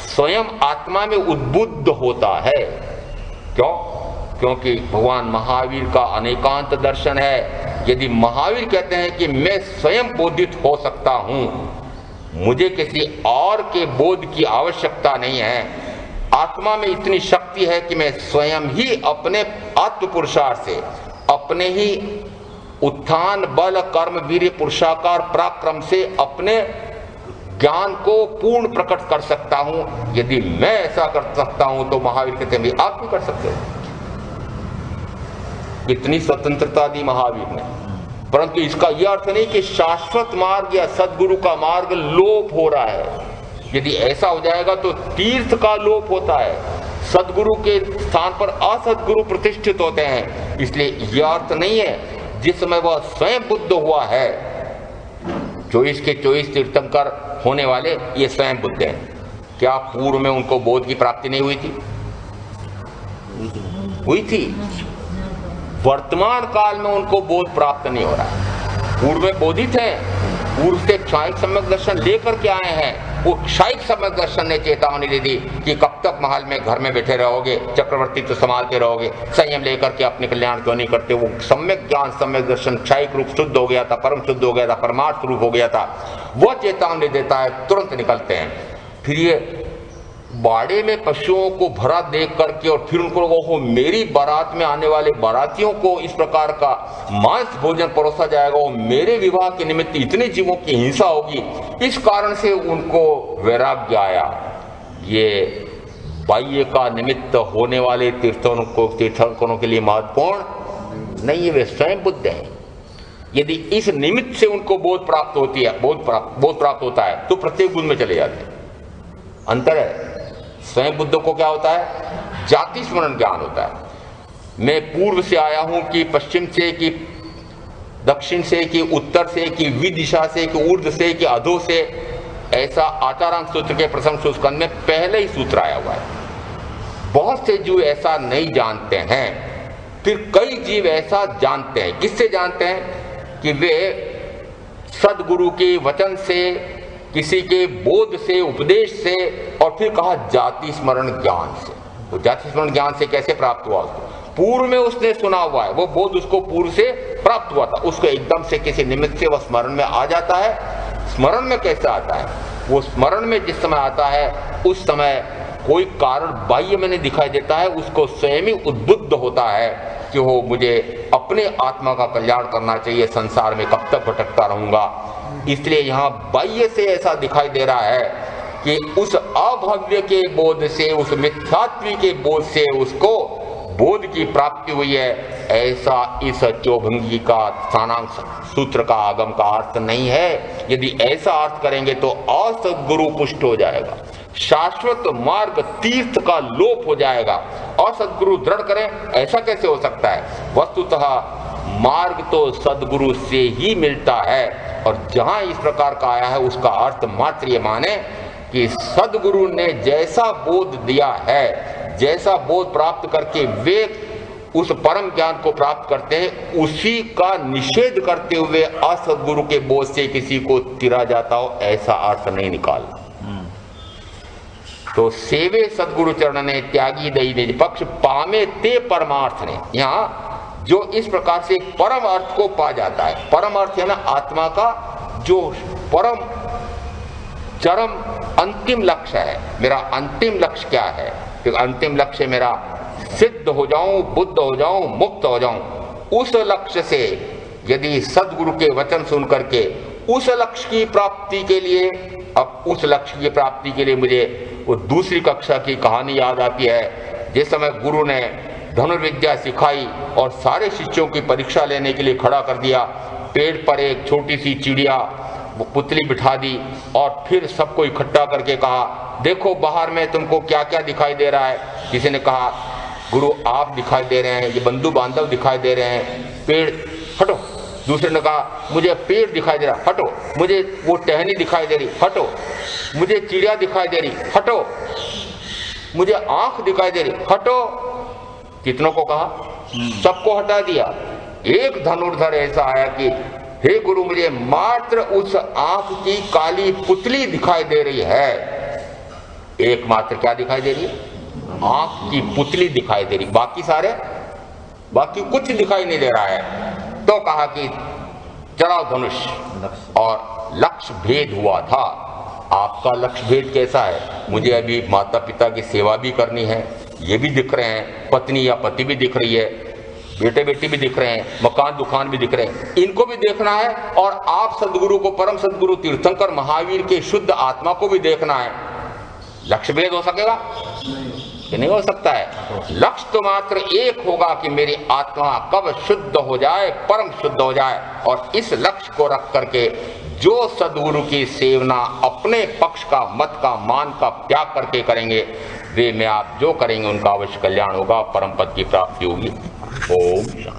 स्वयं आत्मा में उद्बुद्ध होता है। क्यों? क्योंकि भगवान महावीर का अनेकांत दर्शन है। यदि महावीर कहते हैं कि मैं स्वयं बोधित हो सकता हूं, मुझे किसी और के बोध की आवश्यकता नहीं है, आत्मा में इतनी शक्ति है कि मैं स्वयं ही अपने आत्म पुरुषार्थ से, अपने ही उत्थान बल कर्म वीर्य पुरुषाकार पराक्रम से अपने ज्ञान को पूर्ण प्रकट कर सकता हूं। यदि मैं ऐसा कर सकता हूं तो महावीर कहते हैं आप भी कर सकते हो। कितनी स्वतंत्रता दी महावीर ने। परंतु इसका यह अर्थ नहीं कि शाश्वत मार्ग या सदगुरु का मार्ग लोप हो रहा है। यदि ऐसा हो जाएगा तो तीर्थ का लोप होता है, सदगुरु के स्थान पर असदगुरु प्रतिष्ठित होते हैं। इसलिए यह अर्थ नहीं है जिस समय वह स्वयं बुद्ध हुआ है, 24 के 24 तीर्थंकर होने वाले ये स्वयं बुद्ध हैं, क्या पूर्व में उनको बोध की प्राप्ति नहीं हुई थी? हुई थी। वर्तमान काल में उनको बोध प्राप्त नहीं हो रहा है। पूर्व में बोधित हैं, पूर्व से क्षायिक सम्यक दर्शन लेकर के आए हैं। वो क्षायिक सम्यक दर्शन ने चेतावनी दे दी कि कब तक महल में घर में बैठे रहोगे, चक्रवर्ती तो संभालते रहोगे, संयम लेकर के अपने कल्याण क्यों नहीं करते? वो सम्यक ज्ञान सम्यक दर्शन क्षायिक रूप शुद्ध हो गया था, परम शुद्ध हो गया था, परमार्थ रूप हो गया था। वह चेतावनी देता है, तुरंत निकलते हैं। फिर ये बाड़े में पशुओं को भरा देख करके और फिर उनको वो मेरी बारात में आने वाले बारातियों को इस प्रकार का मांस भोजन परोसा जाएगा, वो मेरे विवाह के निमित्त इतने जीवों की हिंसा होगी, इस कारण से उनको वैराग्य आया। ये बाह्य का निमित्त होने वाले तीर्थंकरों के लिए महत्वपूर्ण नहीं है, वे स्वयं बुद्ध हैं। यदि इस निमित्त से उनको बोध प्राप्त होती है, बोध प्राप्त होता है, तो प्रत्येक बुद्ध में चले जाते हैं। अंतर है। स्वयं बुद्ध को क्या होता है? जाति स्मरण ज्ञान होता है। मैं पूर्व से आया हूं कि पश्चिम से, कि दक्षिण से, कि उत्तर से, कि विदिशा से, कि ऊर्ध्व से, कि अधो से, ऐसा आचारांत सूत्र के प्रथम स्कंद में पहले ही सूत्र आया हुआ है। बहुत से जीव ऐसा नहीं जानते हैं, फिर कई जीव ऐसा जानते हैं। किससे जानते हैं? कि वे सदगुरु के वचन से, किसी के बोध से, उपदेश से, और फिर कहा जाति स्मरण ज्ञान से। तो जाति स्मरण ज्ञान से कैसे प्राप्त हुआ? उसको पूर्व में उसने सुना हुआ है, वो बोध उसको पूर्व से प्राप्त हुआ था, उसको एकदम से किसी निमित्त से वह स्मरण में आ जाता है। स्मरण में कैसे आता है? वो स्मरण में जिस समय आता है उस समय कोई कारण बाह्य में नहीं दिखाई देता है, उसको स्वयं ही उद्बुद्ध होता है कि हो मुझे अपने आत्मा का कल्याण करना चाहिए, संसार में कब तक भटकता रहूंगा। इसलिए यहाँ बाह्य से ऐसा दिखाई दे रहा है कि उस अभव्य के बोध से, उस मिथ्यात्वी के बोध से उसको बोध की प्राप्ति हुई है, ऐसा इस चौभंगी का स्थानांक सूत्र का आगम का अर्थ नहीं है। यदि ऐसा अर्थ करेंगे तो असद्गुरु पुष्ट हो जाएगा, शाश्वत मार्ग तीर्थ का लोप हो जाएगा। असद्गुरु दृढ़ करें, ऐसा कैसे हो सकता है? वस्तुतः मार्ग तो सद्गुरु से ही मिलता है, और जहां इस प्रकार का आया है उसका अर्थ मात्र ये माने कि सद्गुरु ने जैसा बोध दिया है, जैसा बोध प्राप्त करके वे उस परम ज्ञान को प्राप्त करते हैं, उसी का निषेध करते हुए असद्गुरु के बोध से किसी को तिरा जाता हो, ऐसा अर्थ नहीं निकालना। तो सेवे सद्गुरु चरण ने त्यागी दई निज पक्ष पामे ते परमार्थ ने। यहाँ जो इस प्रकार से परम अर्थ को पा जाता है, परम अर्थ है ना आत्मा का जो परम चरम अंतिम लक्ष्य है। मेरा अंतिम लक्ष्य क्या है? कि अंतिम लक्ष्य मेरा सिद्ध हो जाऊं, बुद्ध हो जाऊं, मुक्त हो जाऊं। उस लक्ष्य से यदि सदगुरु के वचन सुन करके उस लक्ष्य की प्राप्ति के लिए, अब उस लक्ष्य की प्राप्ति के लिए मुझे वो दूसरी कक्षा की कहानी याद आती है। जिस समय गुरु ने धनुर्विद्या सिखाई और सारे शिष्यों की परीक्षा लेने के लिए खड़ा कर दिया, पेड़ पर एक छोटी सी चिड़िया पुतली बिठा दी और फिर सबको इकट्ठा करके कहा, देखो बाहर में तुमको क्या क्या दिखाई दे रहा है। किसी ने कहा, गुरु आप दिखाई दे रहे हैं, ये बंधु बांधव दिखाई दे रहे हैं, पेड़ हटो। दूसरे ने कहा, मुझे पेड़ दिखाई दे रहा, हटो। मुझे वो टहनी दिखाई दे रही, हटो। मुझे चिड़िया दिखाई दे रही, हटो। मुझे आंख दिखाई दे रही, हटो। कितनों को कहा, सबको हटा दिया। एक धनुर्धर ऐसा आया कि हे गुरु, मुझे मात्र उस आंख की काली पुतली दिखाई दे रही है। एकमात्र क्या दिखाई दे रही है? आंख की पुतली दिखाई दे रही, बाकी कुछ दिखाई नहीं दे रहा है। तो कहा कि चढ़ाओ धनुष, और लक्ष्य भेद हुआ था। आपका लक्ष्य भेद कैसा है? मुझे अभी माता पिता की सेवा भी करनी है, ये भी दिख रहे हैं, पत्नी या पति भी दिख रही है, बेटे बेटी भी दिख रहे हैं, मकान दुकान भी दिख रहे हैं, इनको भी देखना है, और आप सदगुरु को, परम सदगुरु तीर्थंकर महावीर के शुद्ध आत्मा को भी देखना है। लक्ष्य भेद हो सकेगा? नहीं हो सकता है। लक्ष्य तो मात्र एक होगा कि मेरी आत्मा कब शुद्ध हो जाए, परम शुद्ध हो जाए। और इस लक्ष्य को रख करके जो सद्गुरु की सेवना अपने पक्ष का, मत का, मान का त्याग करके करेंगे, वे में आप जो करेंगे उनका अवश्य कल्याण होगा, परम पद की प्राप्ति होगी। ओम।